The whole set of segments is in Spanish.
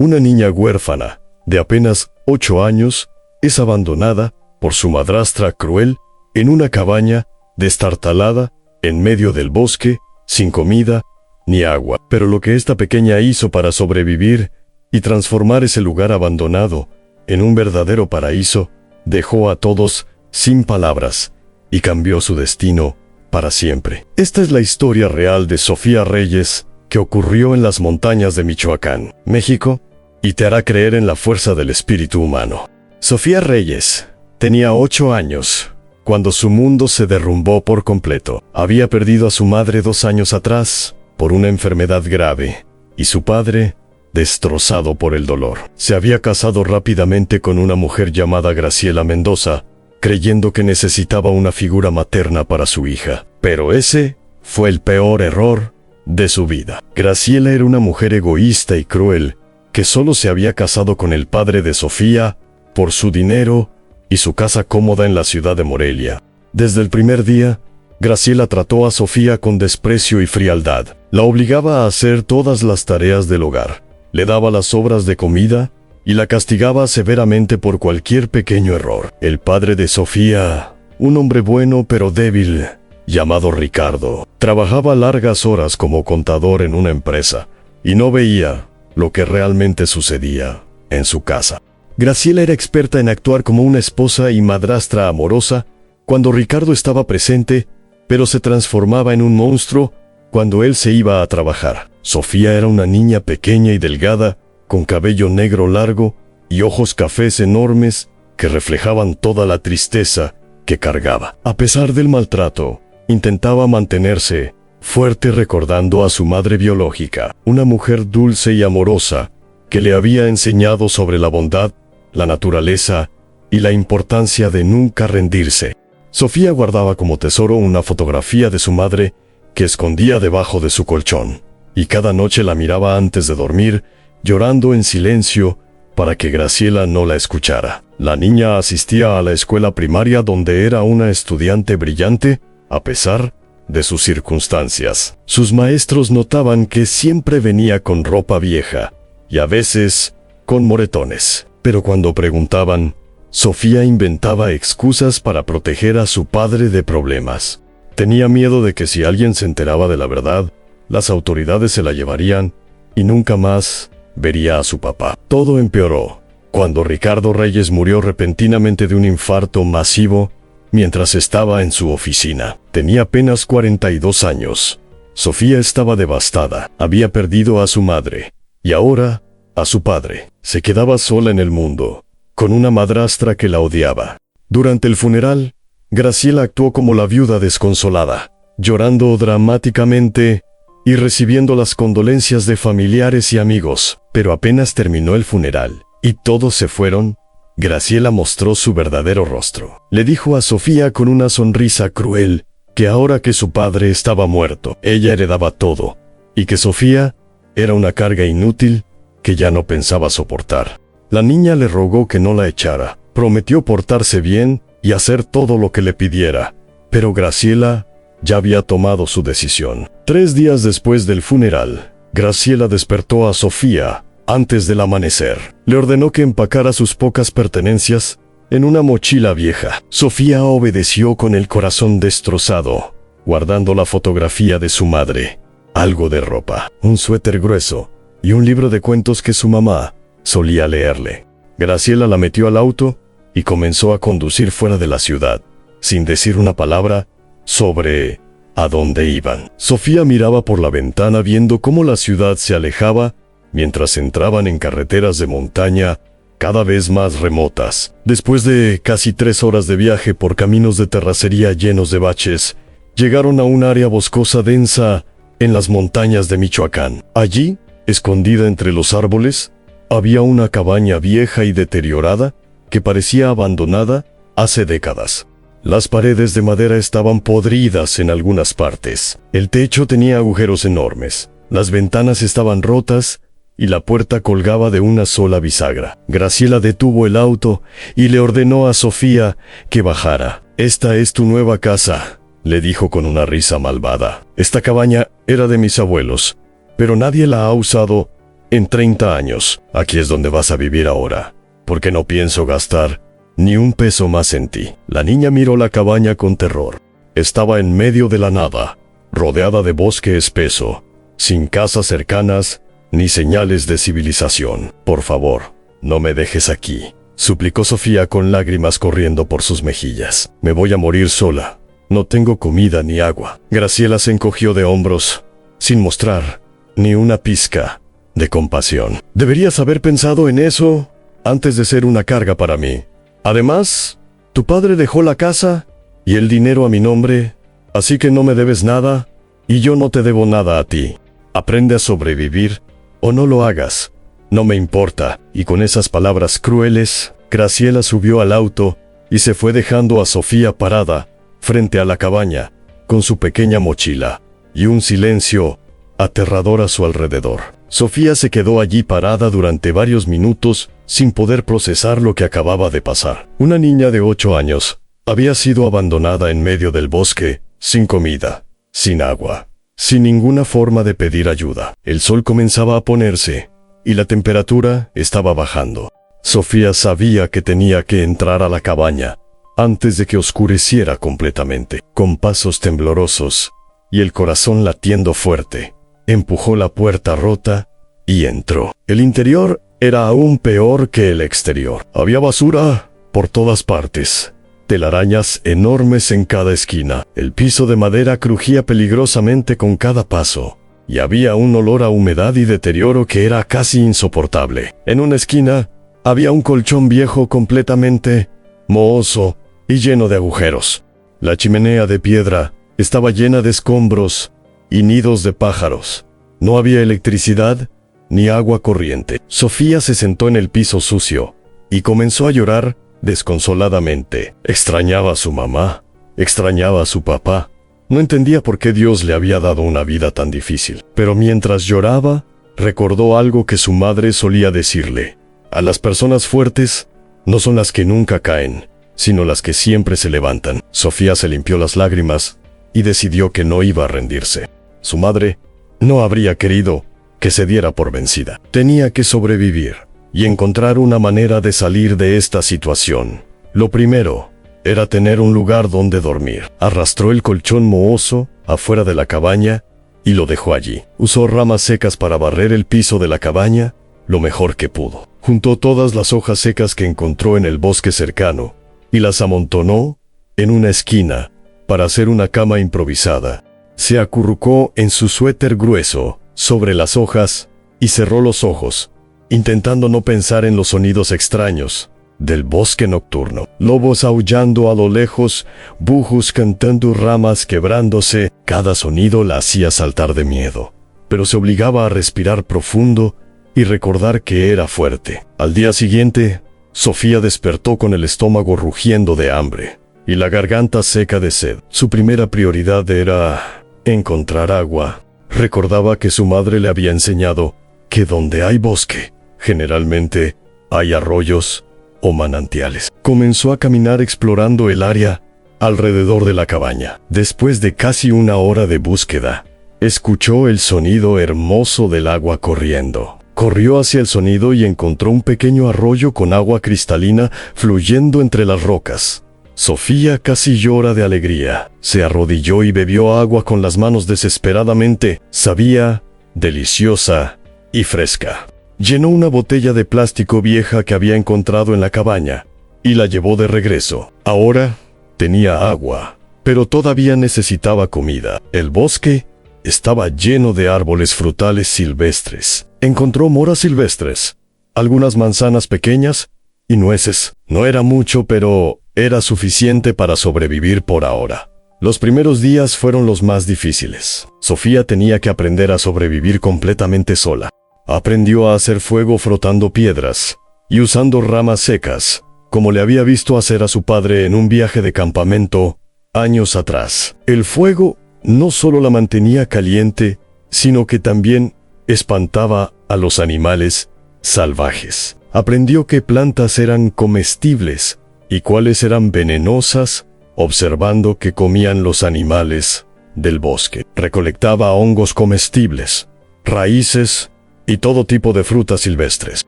Una niña huérfana, de apenas 8 años, es abandonada por su madrastra cruel en una cabaña destartalada en medio del bosque, sin comida ni agua. Pero lo que esta pequeña hizo para sobrevivir y transformar ese lugar abandonado en un verdadero paraíso, dejó a todos sin palabras y cambió su destino para siempre. Esta es la historia real de Sofía Reyes, que ocurrió en las montañas de Michoacán, México, y te hará creer en la fuerza del espíritu humano. Sofía Reyes tenía 8 años cuando su mundo se derrumbó por completo. Había perdido a su madre 2 años atrás por una enfermedad grave, y su padre, destrozado por el dolor. Se había casado rápidamente con una mujer llamada Graciela Mendoza, creyendo que necesitaba una figura materna para su hija. Pero ese fue el peor error de su vida. Graciela era una mujer egoísta y cruel, que solo se había casado con el padre de Sofía por su dinero y su casa cómoda en la ciudad de Morelia. Desde el primer día, Graciela trató a Sofía con desprecio y frialdad. La obligaba a hacer todas las tareas del hogar, le daba las sobras de comida y la castigaba severamente por cualquier pequeño error. El padre de Sofía, un hombre bueno pero débil, llamado Ricardo, trabajaba largas horas como contador en una empresa y no veía lo que realmente sucedía en su casa. Graciela era experta en actuar como una esposa y madrastra amorosa cuando Ricardo estaba presente, pero se transformaba en un monstruo cuando él se iba a trabajar. Sofía era una niña pequeña y delgada, con cabello negro largo y ojos cafés enormes que reflejaban toda la tristeza que cargaba. A pesar del maltrato, intentaba mantenerse fuerte recordando a su madre biológica, una mujer dulce y amorosa que le había enseñado sobre la bondad, la naturaleza y la importancia de nunca rendirse. Sofía guardaba como tesoro una fotografía de su madre que escondía debajo de su colchón, y cada noche la miraba antes de dormir, llorando en silencio para que Graciela no la escuchara. La niña asistía a la escuela primaria donde era una estudiante brillante, a pesar de sus circunstancias. Sus maestros notaban que siempre venía con ropa vieja, y a veces con moretones. Pero cuando preguntaban, Sofía inventaba excusas para proteger a su padre de problemas. Tenía miedo de que si alguien se enteraba de la verdad, las autoridades se la llevarían y nunca más vería a su papá. Todo empeoró cuando Ricardo Reyes murió repentinamente de un infarto masivo mientras estaba en su oficina. Tenía apenas 42 años. Sofía estaba devastada. Había perdido a su madre y ahora a su padre. Se quedaba sola en el mundo, con una madrastra que la odiaba. Durante el funeral, Graciela actuó como la viuda desconsolada, llorando dramáticamente y recibiendo las condolencias de familiares y amigos. Pero apenas terminó el funeral y todos se fueron, Graciela mostró su verdadero rostro. Le dijo a Sofía con una sonrisa cruel que ahora que su padre estaba muerto, ella heredaba todo, y que Sofía era una carga inútil que ya no pensaba soportar. La niña le rogó que no la echara, prometió portarse bien y hacer todo lo que le pidiera, pero Graciela ya había tomado su decisión. 3 días después del funeral, Graciela despertó a Sofía antes del amanecer. Le ordenó que empacara sus pocas pertenencias en una mochila vieja. Sofía obedeció con el corazón destrozado, guardando la fotografía de su madre, algo de ropa, un suéter grueso y un libro de cuentos que su mamá solía leerle. Graciela la metió al auto y comenzó a conducir fuera de la ciudad, sin decir una palabra sobre a dónde iban. Sofía miraba por la ventana viendo cómo la ciudad se alejaba mientras entraban en carreteras de montaña cada vez más remotas. Después de casi 3 horas de viaje por caminos de terracería llenos de baches, llegaron a un área boscosa densa en las montañas de Michoacán. Allí, escondida entre los árboles, había una cabaña vieja y deteriorada que parecía abandonada hace décadas. Las paredes de madera estaban podridas en algunas partes. El techo tenía agujeros enormes. Las ventanas estaban rotas y la puerta colgaba de una sola bisagra. Graciela detuvo el auto y le ordenó a Sofía que bajara. «Esta es tu nueva casa», le dijo con una risa malvada. «Esta cabaña era de mis abuelos, pero nadie la ha usado en 30 años. Aquí es donde vas a vivir ahora, porque no pienso gastar ni un peso más en ti. La niña miró la cabaña con terror. Estaba en medio de la nada, rodeada de bosque espeso, sin casas cercanas ni señales de civilización. Por favor, no me dejes aquí, suplicó Sofía con lágrimas corriendo por sus mejillas. Me voy a morir sola. No tengo comida ni agua. Graciela se encogió de hombros, sin mostrar ni una pizca de compasión. Deberías haber pensado en eso antes de ser una carga para mí. Además, tu padre dejó la casa y el dinero a mi nombre, así que no me debes nada y yo no te debo nada a ti. Aprende a sobrevivir o no lo hagas. No me importa. Y con esas palabras crueles, Graciela subió al auto y se fue dejando a Sofía parada frente a la cabaña, con su pequeña mochila y un silencio aterrador a su alrededor. Sofía se quedó allí parada durante varios minutos sin poder procesar lo que acababa de pasar. Una niña de 8 años había sido abandonada en medio del bosque, sin comida, sin agua, sin ninguna forma de pedir ayuda. El sol comenzaba a ponerse y la temperatura estaba bajando. Sofía sabía que tenía que entrar a la cabaña antes de que oscureciera completamente. Con pasos temblorosos y el corazón latiendo fuerte, empujó la puerta rota y entró. El interior era aún peor que el exterior. Había basura por todas partes, telarañas enormes en cada esquina. El piso de madera crujía peligrosamente con cada paso, y había un olor a humedad y deterioro que era casi insoportable. En una esquina había un colchón viejo completamente mohoso y lleno de agujeros. La chimenea de piedra estaba llena de escombros y nidos de pájaros. No había electricidad ni agua corriente. Sofía se sentó en el piso sucio y comenzó a llorar desconsoladamente. Extrañaba a su mamá, extrañaba a su papá. No entendía por qué Dios le había dado una vida tan difícil. Pero mientras lloraba, recordó algo que su madre solía decirle: a las personas fuertes no son las que nunca caen, sino las que siempre se levantan. Sofía se limpió las lágrimas y decidió que no iba a rendirse. Su madre no habría querido que se diera por vencida. Tenía que sobrevivir y encontrar una manera de salir de esta situación. Lo primero era tener un lugar donde dormir. Arrastró el colchón mohoso afuera de la cabaña y lo dejó allí. Usó ramas secas para barrer el piso de la cabaña lo mejor que pudo. Juntó todas las hojas secas que encontró en el bosque cercano y las amontonó en una esquina para hacer una cama improvisada. Se acurrucó en su suéter grueso sobre las hojas y cerró los ojos, intentando no pensar en los sonidos extraños del bosque nocturno. Lobos aullando a lo lejos, búhos cantando, ramas quebrándose. Cada sonido la hacía saltar de miedo, pero se obligaba a respirar profundo y recordar que era fuerte. Al día siguiente, Sofía despertó con el estómago rugiendo de hambre y la garganta seca de sed. Su primera prioridad era encontrar agua. Recordaba que su madre le había enseñado que donde hay bosque, generalmente hay arroyos o manantiales. Comenzó a caminar explorando el área alrededor de la cabaña. Después de casi una hora de búsqueda, escuchó el sonido hermoso del agua corriendo. Corrió hacia el sonido y encontró un pequeño arroyo con agua cristalina fluyendo entre las rocas. Sofía casi llora de alegría. Se arrodilló y bebió agua con las manos desesperadamente. Sabía deliciosa y fresca. Llenó una botella de plástico vieja que había encontrado en la cabaña y la llevó de regreso. Ahora tenía agua, pero todavía necesitaba comida. El bosque estaba lleno de árboles frutales silvestres. Encontró moras silvestres, algunas manzanas pequeñas y nueces. No era mucho, pero era suficiente para sobrevivir por ahora. Los primeros días fueron los más difíciles. Sofía tenía que aprender a sobrevivir completamente sola. Aprendió a hacer fuego frotando piedras y usando ramas secas, como le había visto hacer a su padre en un viaje de campamento años atrás. El fuego no solo la mantenía caliente, sino que también espantaba a los animales salvajes. Aprendió qué plantas eran comestibles y cuáles eran venenosas, observando qué comían los animales del bosque. Recolectaba hongos comestibles, raíces y todo tipo de frutas silvestres.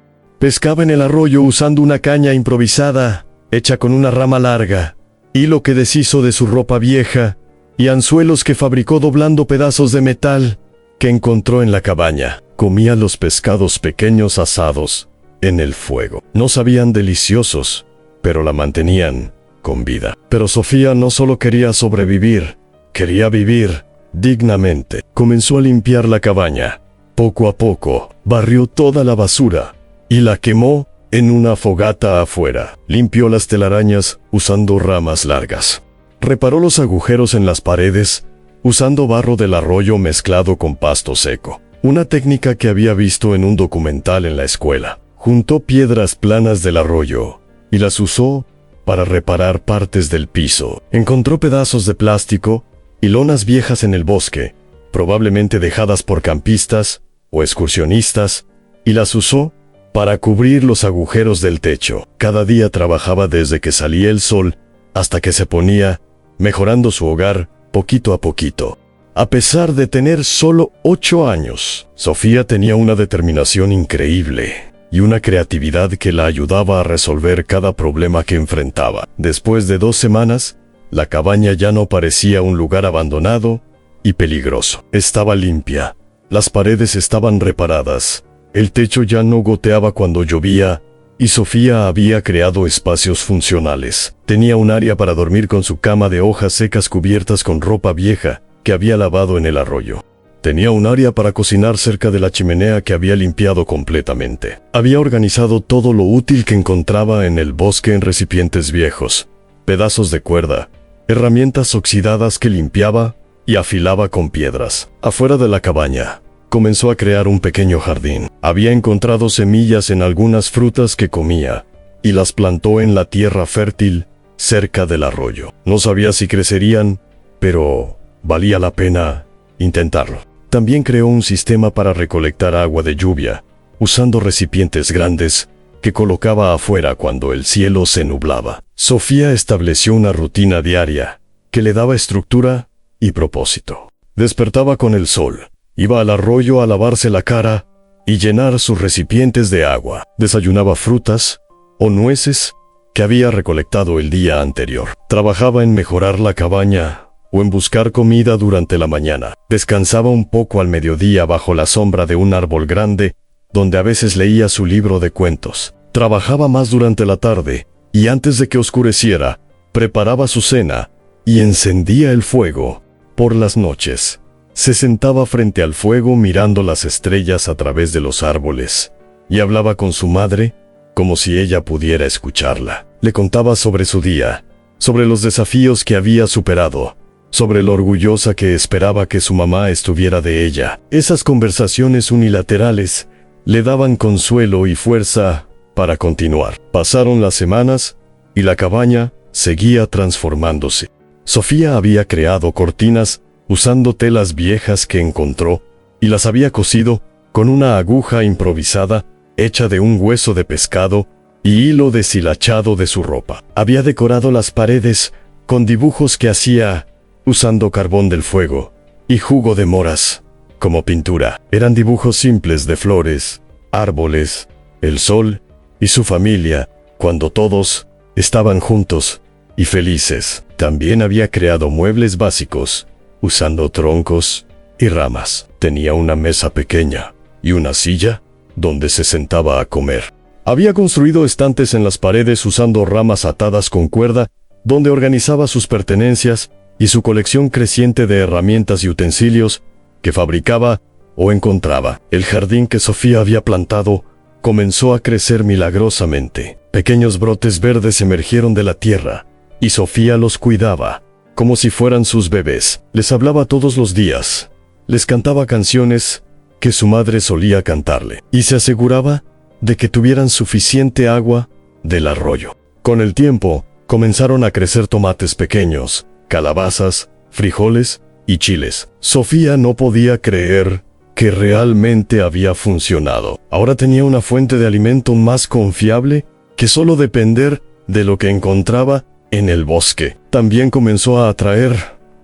Pescaba en el arroyo usando una caña improvisada, hecha con una rama larga, hilo que deshizo de su ropa vieja, y anzuelos que fabricó doblando pedazos de metal que encontró en la cabaña. Comía los pescados pequeños asados en el fuego. No sabían deliciosos, pero la mantenían con vida. Pero Sofía no solo quería sobrevivir, quería vivir dignamente. Comenzó a limpiar la cabaña. Poco a poco, barrió toda la basura y la quemó en una fogata afuera. Limpió las telarañas usando ramas largas. Reparó los agujeros en las paredes usando barro del arroyo mezclado con pasto seco, una técnica que había visto en un documental en la escuela. Juntó piedras planas del arroyo y las usó para reparar partes del piso. Encontró pedazos de plástico y lonas viejas en el bosque, probablemente dejadas por campistas o excursionistas, y las usó para cubrir los agujeros del techo. Cada día trabajaba desde que salía el sol hasta que se ponía, mejorando su hogar poquito a poquito. A pesar de tener solo 8 años, Sofía tenía una determinación increíble y una creatividad que la ayudaba a resolver cada problema que enfrentaba. Después de 2 semanas, la cabaña ya no parecía un lugar abandonado y peligroso. Estaba limpia, las paredes estaban reparadas, el techo ya no goteaba cuando llovía, y Sofía había creado espacios funcionales. Tenía un área para dormir con su cama de hojas secas cubiertas con ropa vieja que había lavado en el arroyo. Tenía un área para cocinar cerca de la chimenea que había limpiado completamente. Había organizado todo lo útil que encontraba en el bosque en recipientes viejos, pedazos de cuerda, herramientas oxidadas que limpiaba y afilaba con piedras. Afuera de la cabaña, comenzó a crear un pequeño jardín. Había encontrado semillas en algunas frutas que comía y las plantó en la tierra fértil cerca del arroyo. No sabía si crecerían, pero valía la pena intentarlo. También creó un sistema para recolectar agua de lluvia, usando recipientes grandes que colocaba afuera cuando el cielo se nublaba. Sofía estableció una rutina diaria que le daba estructura y propósito. Despertaba con el sol, iba al arroyo a lavarse la cara y llenar sus recipientes de agua. Desayunaba frutas o nueces que había recolectado el día anterior. Trabajaba en mejorar la cabaña o en buscar comida durante la mañana. Descansaba un poco al mediodía bajo la sombra de un árbol grande, donde a veces leía su libro de cuentos. Trabajaba más durante la tarde, y antes de que oscureciera, preparaba su cena y encendía el fuego. Por las noches, se sentaba frente al fuego mirando las estrellas a través de los árboles, y hablaba con su madre como si ella pudiera escucharla. Le contaba sobre su día, sobre los desafíos que había superado, sobre lo orgullosa que esperaba que su mamá estuviera de ella. Esas conversaciones unilaterales le daban consuelo y fuerza para continuar. Pasaron las semanas y la cabaña seguía transformándose. Sofía había creado cortinas usando telas viejas que encontró y las había cosido con una aguja improvisada hecha de un hueso de pescado y hilo deshilachado de su ropa. Había decorado las paredes con dibujos que hacía usando carbón del fuego y jugo de moras como pintura. Eran dibujos simples de flores, árboles, el sol y su familia, cuando todos estaban juntos y felices. También había creado muebles básicos, usando troncos y ramas. Tenía una mesa pequeña y una silla donde se sentaba a comer. Había construido estantes en las paredes usando ramas atadas con cuerda, donde organizaba sus pertenencias y su colección creciente de herramientas y utensilios que fabricaba o encontraba. El jardín que Sofía había plantado comenzó a crecer milagrosamente. Pequeños brotes verdes emergieron de la tierra, y Sofía los cuidaba, como si fueran sus bebés. Les hablaba todos los días, les cantaba canciones que su madre solía cantarle, y se aseguraba de que tuvieran suficiente agua del arroyo. Con el tiempo, comenzaron a crecer tomates pequeños, calabazas, frijoles y chiles. Sofía no podía creer que realmente había funcionado. Ahora tenía una fuente de alimento más confiable que solo depender de lo que encontraba en el bosque. También comenzó a atraer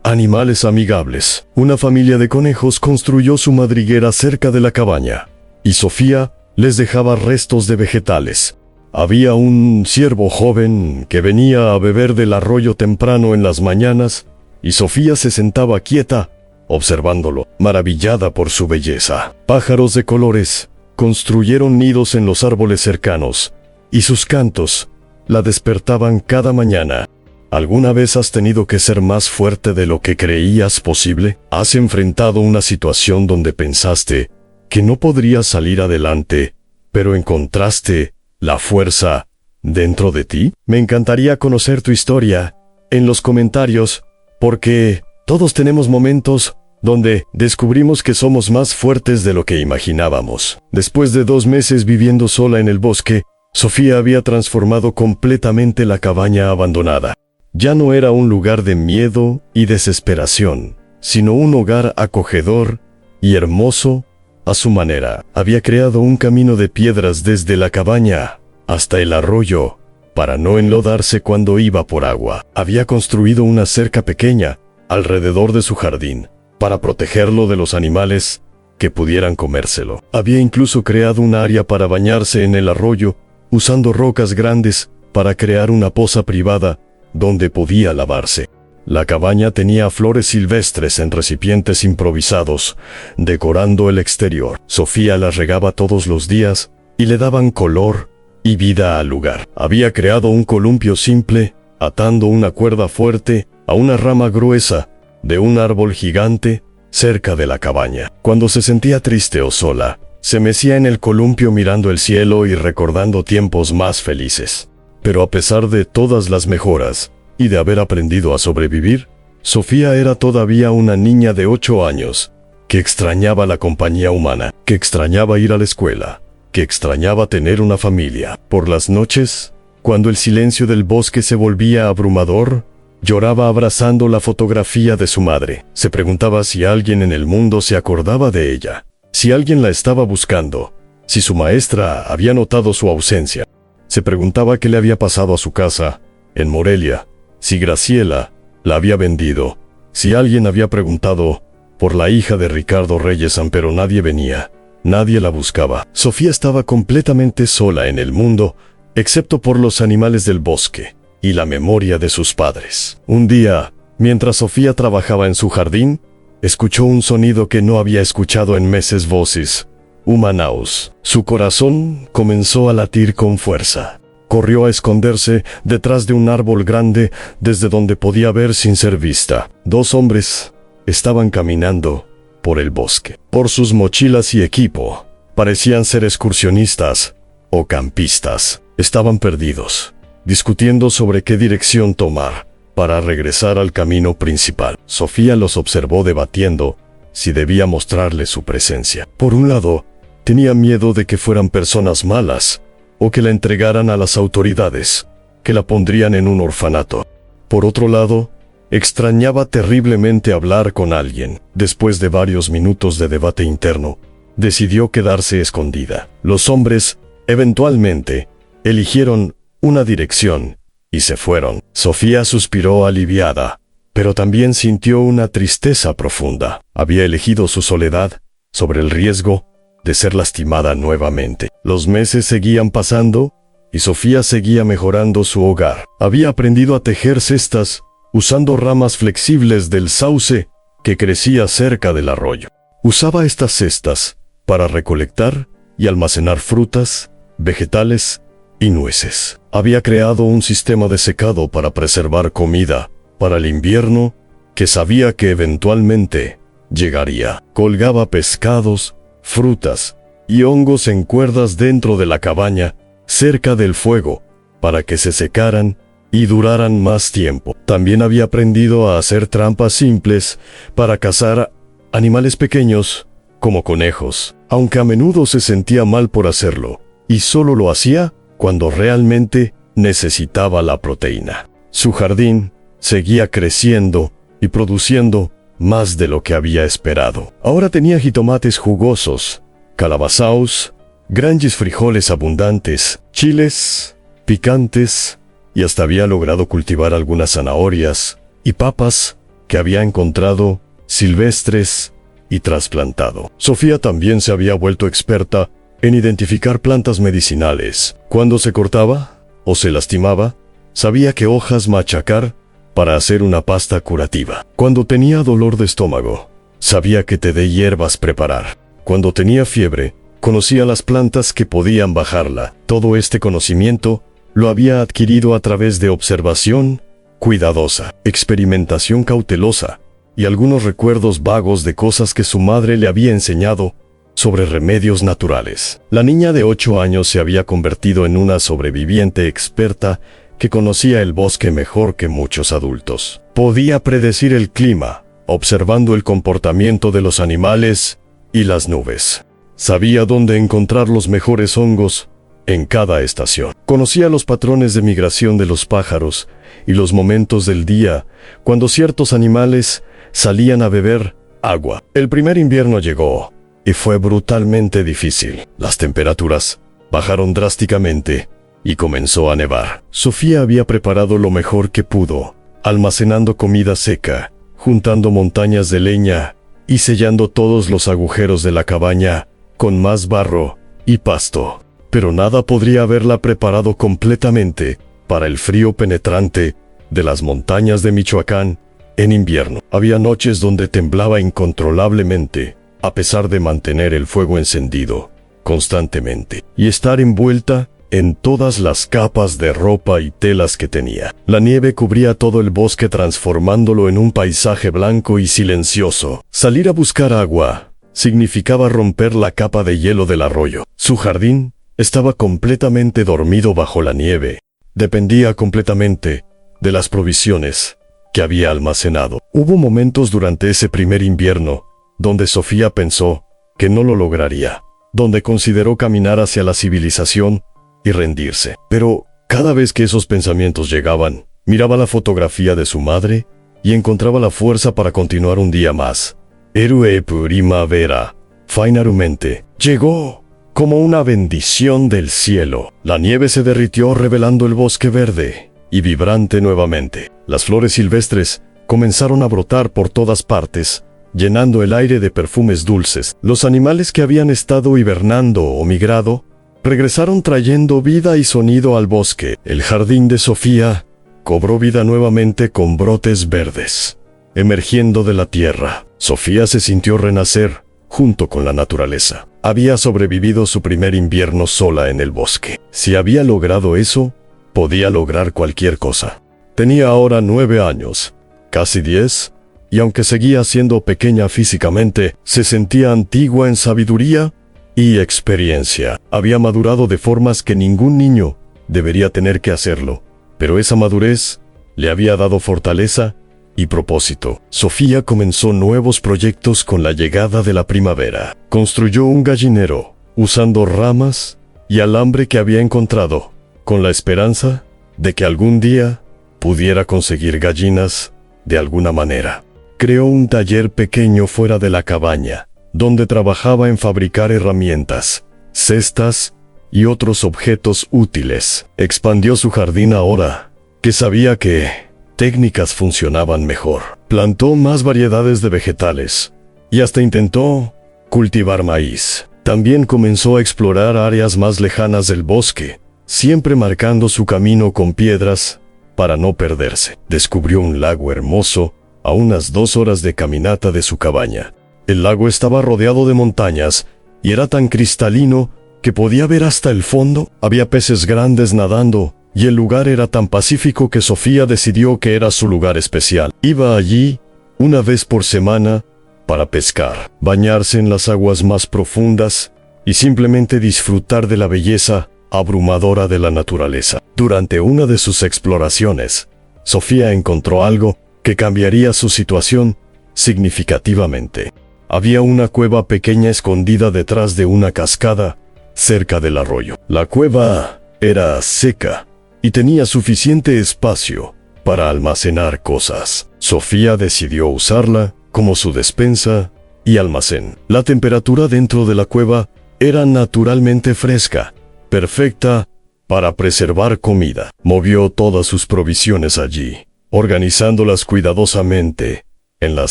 animales amigables. Una familia de conejos construyó su madriguera cerca de la cabaña, y Sofía les dejaba restos de vegetales. Había un ciervo joven que venía a beber del arroyo temprano en las mañanas, y Sofía se sentaba quieta, observándolo, maravillada por su belleza. Pájaros de colores construyeron nidos en los árboles cercanos, y sus cantos la despertaban cada mañana. ¿Alguna vez has tenido que ser más fuerte de lo que creías posible? ¿Has enfrentado una situación donde pensaste que no podrías salir adelante, pero encontraste la fuerza dentro de ti? Me encantaría conocer tu historia en los comentarios, porque todos tenemos momentos donde descubrimos que somos más fuertes de lo que imaginábamos. Después de 2 meses viviendo sola en el bosque, Sofía había transformado completamente la cabaña abandonada. Ya no era un lugar de miedo y desesperación, sino un hogar acogedor y hermoso a su manera. Había creado un camino de piedras desde la cabaña hasta el arroyo, para no enlodarse cuando iba por agua. Había construido una cerca pequeña alrededor de su jardín, para protegerlo de los animales que pudieran comérselo. Había incluso creado un área para bañarse en el arroyo, usando rocas grandes para crear una poza privada donde podía lavarse. La cabaña tenía flores silvestres en recipientes improvisados, decorando el exterior. Sofía las regaba todos los días y le daban color y vida al lugar. Había creado un columpio simple, atando una cuerda fuerte a una rama gruesa de un árbol gigante cerca de la cabaña. Cuando se sentía triste o sola, se mecía en el columpio mirando el cielo y recordando tiempos más felices. Pero a pesar de todas las mejoras y de haber aprendido a sobrevivir, Sofía era todavía una niña de 8 años, que extrañaba la compañía humana, que extrañaba ir a la escuela, que extrañaba tener una familia. Por las noches, cuando el silencio del bosque se volvía abrumador, lloraba abrazando la fotografía de su madre. Se preguntaba si alguien en el mundo se acordaba de ella, si alguien la estaba buscando, si su maestra había notado su ausencia. Se preguntaba qué le había pasado a su casa, en Morelia, si Graciela la había vendido, si alguien había preguntado por la hija de Ricardo Reyes, pero nadie venía, nadie la buscaba. Sofía estaba completamente sola en el mundo, excepto por los animales del bosque y la memoria de sus padres. Un día, mientras Sofía trabajaba en su jardín, escuchó un sonido que no había escuchado en meses: voces humanas. Su corazón comenzó a latir con fuerza. Corrió a esconderse detrás de un árbol grande desde donde podía ver sin ser vista. 2 hombres estaban caminando por el bosque. Por sus mochilas y equipo, parecían ser excursionistas o campistas. Estaban perdidos, discutiendo sobre qué dirección tomar para regresar al camino principal. Sofía los observó debatiendo si debía mostrarle su presencia. Por un lado, tenía miedo de que fueran personas malas, o que la entregaran a las autoridades, que la pondrían en un orfanato. Por otro lado, extrañaba terriblemente hablar con alguien. Después de varios minutos de debate interno, decidió quedarse escondida. Los hombres, eventualmente, eligieron una dirección y se fueron. Sofía suspiró aliviada, pero también sintió una tristeza profunda. Había elegido su soledad sobre el riesgo de ser lastimada nuevamente. Los meses seguían pasando y Sofía seguía mejorando su hogar. Había aprendido a tejer cestas usando ramas flexibles del sauce que crecía cerca del arroyo. Usaba estas cestas para recolectar y almacenar frutas, vegetales y nueces. Había creado un sistema de secado para preservar comida para el invierno que sabía que eventualmente llegaría. Colgaba pescados, frutas y hongos en cuerdas dentro de la cabaña, cerca del fuego, para que se secaran y duraran más tiempo. También había aprendido a hacer trampas simples para cazar animales pequeños, como conejos, aunque a menudo se sentía mal por hacerlo, y solo lo hacía cuando realmente necesitaba la proteína. Su jardín seguía creciendo y produciendo más de lo que había esperado. Ahora tenía jitomates jugosos, calabazaos, grandes frijoles abundantes, chiles picantes, y hasta había logrado cultivar algunas zanahorias y papas que había encontrado silvestres y trasplantado. Sofía también se había vuelto experta en identificar plantas medicinales. Cuando se cortaba o se lastimaba, sabía qué hojas machacar para hacer una pasta curativa. Cuando tenía dolor de estómago, sabía qué té de hierbas preparar. Cuando tenía fiebre, conocía las plantas que podían bajarla. Todo este conocimiento lo había adquirido a través de observación cuidadosa, experimentación cautelosa y algunos recuerdos vagos de cosas que su madre le había enseñado sobre remedios naturales. La niña de 8 años se había convertido en una sobreviviente experta que conocía el bosque mejor que muchos adultos. Podía predecir el clima, observando el comportamiento de los animales y las nubes. Sabía dónde encontrar los mejores hongos en cada estación. Conocía los patrones de migración de los pájaros y los momentos del día cuando ciertos animales salían a beber agua. El primer invierno llegó y fue brutalmente difícil. Las temperaturas bajaron drásticamente y comenzó a nevar. Sofía había preparado lo mejor que pudo, almacenando comida seca, juntando montañas de leña y sellando todos los agujeros de la cabaña con más barro y pasto. Pero nada podría haberla preparado completamente para el frío penetrante de las montañas de Michoacán en invierno. Había noches donde temblaba incontrolablemente, a pesar de mantener el fuego encendido constantemente y estar envuelta en todas las capas de ropa y telas que tenía. La nieve cubría todo el bosque transformándolo en un paisaje blanco y silencioso. Salir a buscar agua significaba romper la capa de hielo del arroyo. Su jardín estaba completamente dormido bajo la nieve. Dependía completamente de las provisiones que había almacenado. Hubo momentos durante ese primer invierno donde Sofía pensó que no lo lograría, donde consideró caminar hacia la civilización y rendirse. Pero cada vez que esos pensamientos llegaban, miraba la fotografía de su madre y encontraba la fuerza para continuar un día más. Héroe primavera, finalmente, llegó como una bendición del cielo. La nieve se derritió revelando el bosque verde y vibrante nuevamente. Las flores silvestres comenzaron a brotar por todas partes, llenando el aire de perfumes dulces. Los animales que habían estado hibernando o migrado regresaron trayendo vida y sonido al bosque. El jardín de Sofía cobró vida nuevamente con brotes verdes, emergiendo de la tierra. Sofía se sintió renacer junto con la naturaleza. Había sobrevivido su primer invierno sola en el bosque. Si había logrado eso, podía lograr cualquier cosa. Tenía ahora 9 años, casi 10, y aunque seguía siendo pequeña físicamente, se sentía antigua en sabiduría y experiencia. Había madurado de formas que ningún niño debería tener que hacerlo, pero esa madurez le había dado fortaleza y propósito. Sofía comenzó nuevos proyectos con la llegada de la primavera. Construyó un gallinero, usando ramas y alambre que había encontrado, con la esperanza de que algún día pudiera conseguir gallinas de alguna manera. Creó un taller pequeño fuera de la cabaña, donde trabajaba en fabricar herramientas, cestas y otros objetos útiles. Expandió su jardín ahora que sabía que técnicas funcionaban mejor. Plantó más variedades de vegetales y hasta intentó cultivar maíz. También comenzó a explorar áreas más lejanas del bosque, siempre marcando su camino con piedras para no perderse. Descubrió un lago hermoso a unas 2 horas de caminata de su cabaña. El lago estaba rodeado de montañas y era tan cristalino que podía ver hasta el fondo. Había peces grandes nadando y el lugar era tan pacífico que Sofía decidió que era su lugar especial. Iba allí una vez por semana para pescar, bañarse en las aguas más profundas y simplemente disfrutar de la belleza abrumadora de la naturaleza. Durante una de sus exploraciones, Sofía encontró algo que cambiaría su situación significativamente. Había una cueva pequeña escondida detrás de una cascada, cerca del arroyo. La cueva era seca y tenía suficiente espacio para almacenar cosas. Sofía decidió usarla como su despensa y almacén. La temperatura dentro de la cueva era naturalmente fresca, perfecta para preservar comida. Movió todas sus provisiones allí, organizándolas cuidadosamente en las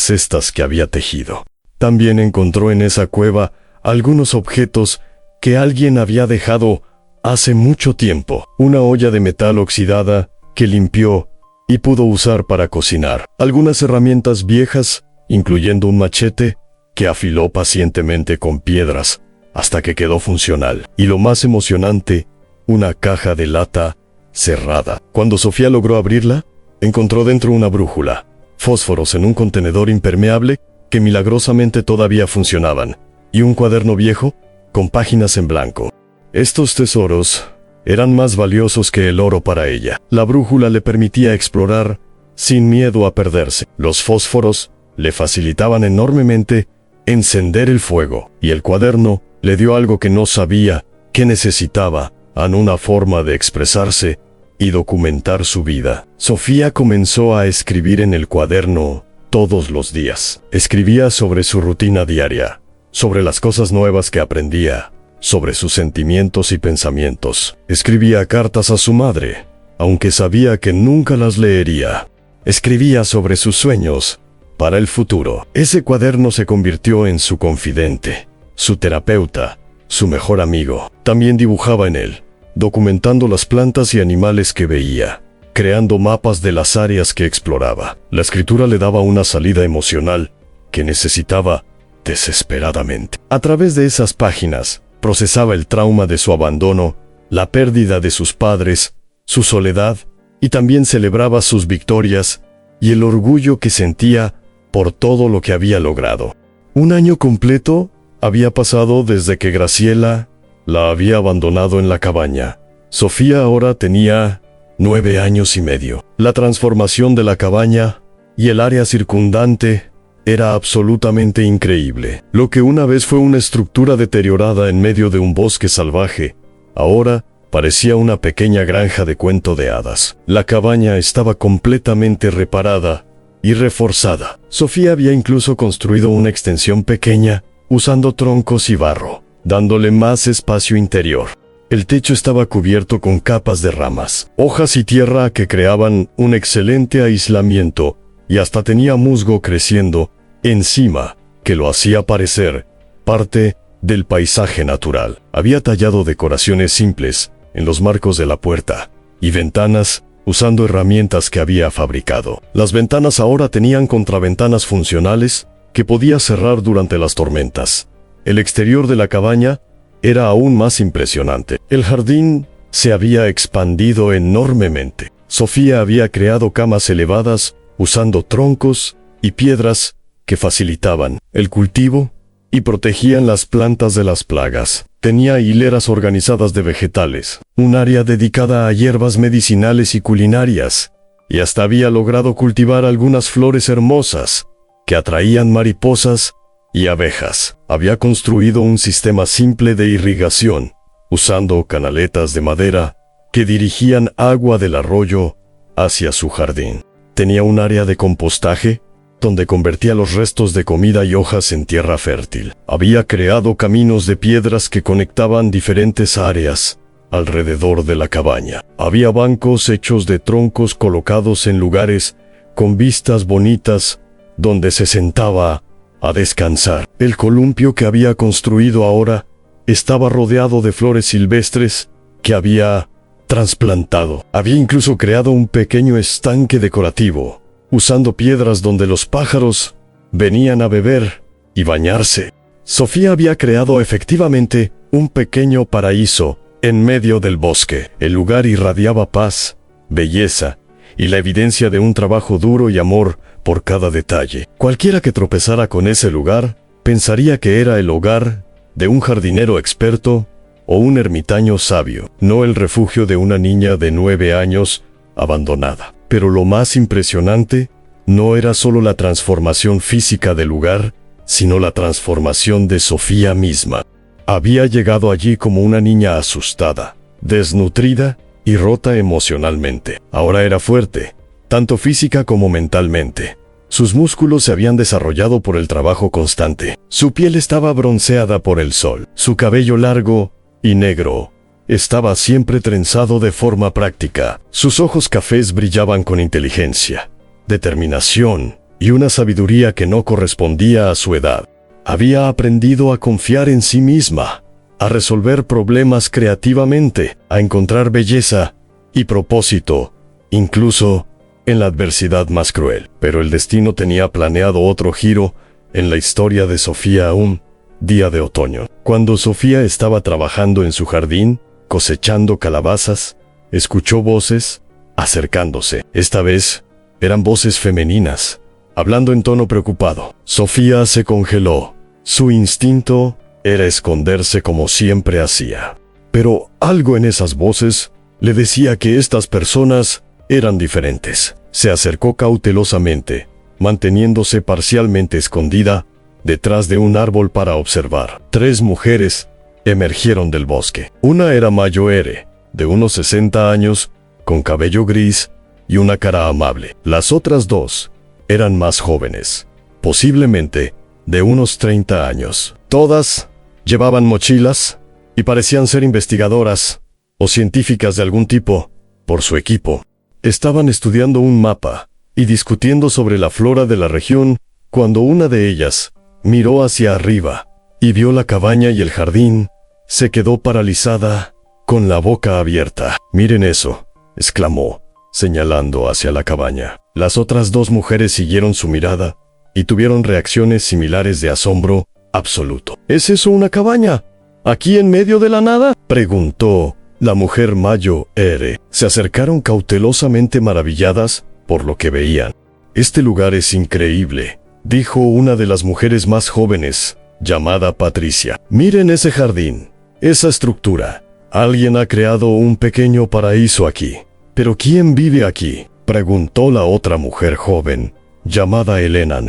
cestas que había tejido. También encontró en esa cueva algunos objetos que alguien había dejado hace mucho tiempo. Una olla de metal oxidada que limpió y pudo usar para cocinar. Algunas herramientas viejas, incluyendo un machete, que afiló pacientemente con piedras hasta que quedó funcional. Y lo más emocionante, una caja de lata cerrada. Cuando Sofía logró abrirla, encontró dentro una brújula, fósforos en un contenedor impermeable que milagrosamente todavía funcionaban, y un cuaderno viejo con páginas en blanco. Estos tesoros eran más valiosos que el oro para ella. La brújula le permitía explorar sin miedo a perderse. Los fósforos le facilitaban enormemente encender el fuego, y el cuaderno le dio algo que no sabía que necesitaba, una forma de expresarse y documentar su vida. Sofía comenzó a escribir en el cuaderno todos los días. Escribía sobre su rutina diaria, sobre las cosas nuevas que aprendía, sobre sus sentimientos y pensamientos. Escribía cartas a su madre, aunque sabía que nunca las leería. Escribía sobre sus sueños para el futuro. Ese cuaderno se convirtió en su confidente, su terapeuta, su mejor amigo. También dibujaba en él, documentando las plantas y animales que veía, creando mapas de las áreas que exploraba. La escritura le daba una salida emocional que necesitaba desesperadamente. A través de esas páginas, procesaba el trauma de su abandono, la pérdida de sus padres, su soledad, y también celebraba sus victorias y el orgullo que sentía por todo lo que había logrado. Un año completo había pasado desde que Graciela la había abandonado en la cabaña. Sofía ahora tenía 9 años y medio. La transformación de la cabaña y el área circundante era absolutamente increíble. Lo que una vez fue una estructura deteriorada en medio de un bosque salvaje, ahora parecía una pequeña granja de cuento de hadas. La cabaña estaba completamente reparada y reforzada. Sofía había incluso construido una extensión pequeña usando troncos y barro, dándole más espacio interior. El techo estaba cubierto con capas de ramas, hojas y tierra que creaban un excelente aislamiento, y hasta tenía musgo creciendo encima, que lo hacía parecer parte del paisaje natural. Había tallado decoraciones simples en los marcos de la puerta y ventanas usando herramientas que había fabricado. Las ventanas ahora tenían contraventanas funcionales que podía cerrar durante las tormentas. El exterior de la cabaña era aún más impresionante. El jardín se había expandido enormemente. Sofía había creado camas elevadas usando troncos y piedras que facilitaban el cultivo y protegían las plantas de las plagas. Tenía hileras organizadas de vegetales, un área dedicada a hierbas medicinales y culinarias, y hasta había logrado cultivar algunas flores hermosas que atraían mariposas y abejas. Había construido un sistema simple de irrigación, usando canaletas de madera que dirigían agua del arroyo hacia su jardín. Tenía un área de compostaje donde convertía los restos de comida y hojas en tierra fértil. Había creado caminos de piedras que conectaban diferentes áreas alrededor de la cabaña. Había bancos hechos de troncos colocados en lugares con vistas bonitas donde se sentaba a descansar. El columpio que había construido ahora estaba rodeado de flores silvestres que había trasplantado. Había incluso creado un pequeño estanque decorativo, usando piedras donde los pájaros venían a beber y bañarse. Sofía había creado efectivamente un pequeño paraíso en medio del bosque. El lugar irradiaba paz, belleza y la evidencia de un trabajo duro y amor por cada detalle. Cualquiera que tropezara con ese lugar pensaría que era el hogar de un jardinero experto o un ermitaño sabio, no el refugio de una niña de 9 años abandonada. Pero lo más impresionante no era solo la transformación física del lugar, sino la transformación de Sofía misma. Había llegado allí como una niña asustada, desnutrida y rota emocionalmente. Ahora era fuerte, tanto física como mentalmente. Sus músculos se habían desarrollado por el trabajo constante. Su piel estaba bronceada por el sol. Su cabello largo y negro estaba siempre trenzado de forma práctica. Sus ojos cafés brillaban con inteligencia, determinación y una sabiduría que no correspondía a su edad. Había aprendido a confiar en sí misma, a resolver problemas creativamente, a encontrar belleza y propósito, incluso en la adversidad más cruel. Pero el destino tenía planeado otro giro en la historia de Sofía un día de otoño. Cuando Sofía estaba trabajando en su jardín, cosechando calabazas, escuchó voces acercándose. Esta vez eran voces femeninas, hablando en tono preocupado. Sofía se congeló. Su instinto era esconderse como siempre hacía. Pero algo en esas voces le decía que estas personas eran diferentes. Se acercó cautelosamente, manteniéndose parcialmente escondida detrás de un árbol para observar. 3 mujeres emergieron del bosque. Una era Mayoere, de unos 60 años, con cabello gris y una cara amable. Las otras 2 eran más jóvenes, posiblemente de unos 30 años. Todas llevaban mochilas y parecían ser investigadoras o científicas de algún tipo. Por su equipo, estaban estudiando un mapa y discutiendo sobre la flora de la región cuando una de ellas miró hacia arriba y vio la cabaña y el jardín. Se quedó paralizada, con la boca abierta. «Miren eso», exclamó, señalando hacia la cabaña. Las otras 2 mujeres siguieron su mirada y tuvieron reacciones similares de asombro absoluto. «¿Es eso una cabaña? ¿Aquí en medio de la nada?», preguntó la mujer Mayoere. Se acercaron cautelosamente maravilladas por lo que veían. «Este lugar es increíble», dijo una de las mujeres más jóvenes, llamada Patricia. «Miren ese jardín, esa estructura. Alguien ha creado un pequeño paraíso aquí». «¿Pero quién vive aquí?», preguntó la otra mujer joven, llamada Elena.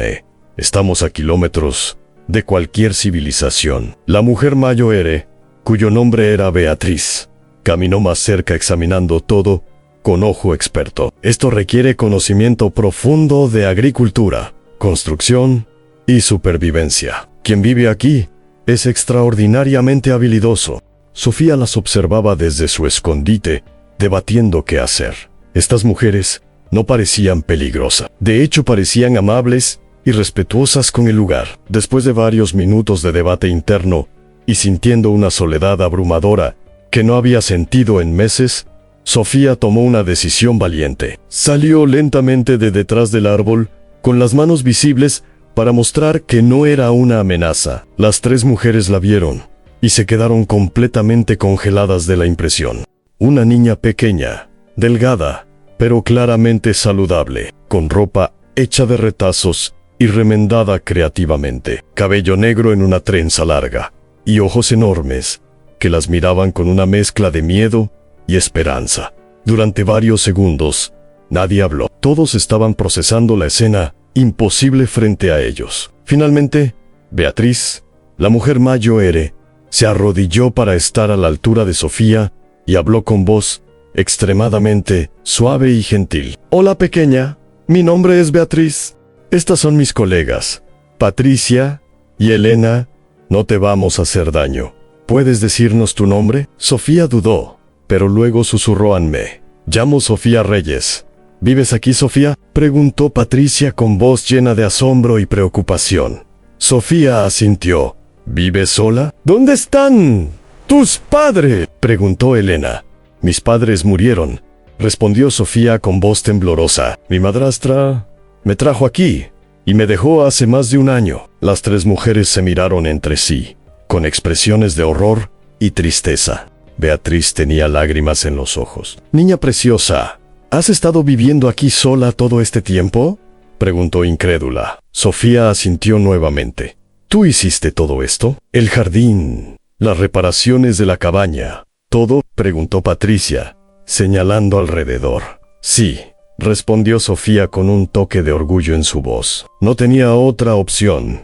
«Estamos a kilómetros de cualquier civilización». La mujer Mayoere, cuyo nombre era Beatriz, caminó más cerca examinando todo con ojo experto. «Esto requiere conocimiento profundo de agricultura, construcción y supervivencia. Quien vive aquí es extraordinariamente habilidoso». Sofía las observaba desde su escondite, debatiendo qué hacer. Estas mujeres no parecían peligrosas. De hecho, parecían amables y respetuosas con el lugar. Después de varios minutos de debate interno y sintiendo una soledad abrumadora que no había sentido en meses, Sofía tomó una decisión valiente. Salió lentamente de detrás del árbol, con las manos visibles para mostrar que no era una amenaza. Las 3 mujeres la vieron y se quedaron completamente congeladas de la impresión. Una niña pequeña, delgada, pero claramente saludable, con ropa hecha de retazos y remendada creativamente, cabello negro en una trenza larga, y ojos enormes que las miraban con una mezcla de miedo y esperanza. Durante varios segundos, nadie habló. Todos estaban procesando la escena imposible frente a ellos. Finalmente, Beatriz, la mujer Mayoere, se arrodilló para estar a la altura de Sofía y habló con voz extremadamente suave y gentil. «Hola, pequeña, mi nombre es Beatriz. Estas son mis colegas, Patricia y Elena. No te vamos a hacer daño. ¿Puedes decirnos tu nombre?». Sofía dudó, pero luego susurró: «Me llamo Sofía Reyes». «¿Vives aquí, Sofía?», preguntó Patricia con voz llena de asombro y preocupación. Sofía asintió. «¿Vives sola?». «¿Dónde están tus padres?», preguntó Elena. «Mis padres murieron», respondió Sofía con voz temblorosa. «Mi madrastra me trajo aquí y me dejó hace más de un año». Las 3 mujeres se miraron entre sí, con expresiones de horror y tristeza. Beatriz tenía lágrimas en los ojos. «Niña preciosa, ¿has estado viviendo aquí sola todo este tiempo?», preguntó incrédula. Sofía asintió nuevamente. «¿Tú hiciste todo esto? ¿El jardín, las reparaciones de la cabaña, todo?», preguntó Patricia, señalando alrededor. «Sí», respondió Sofía con un toque de orgullo en su voz. No tenía otra opción.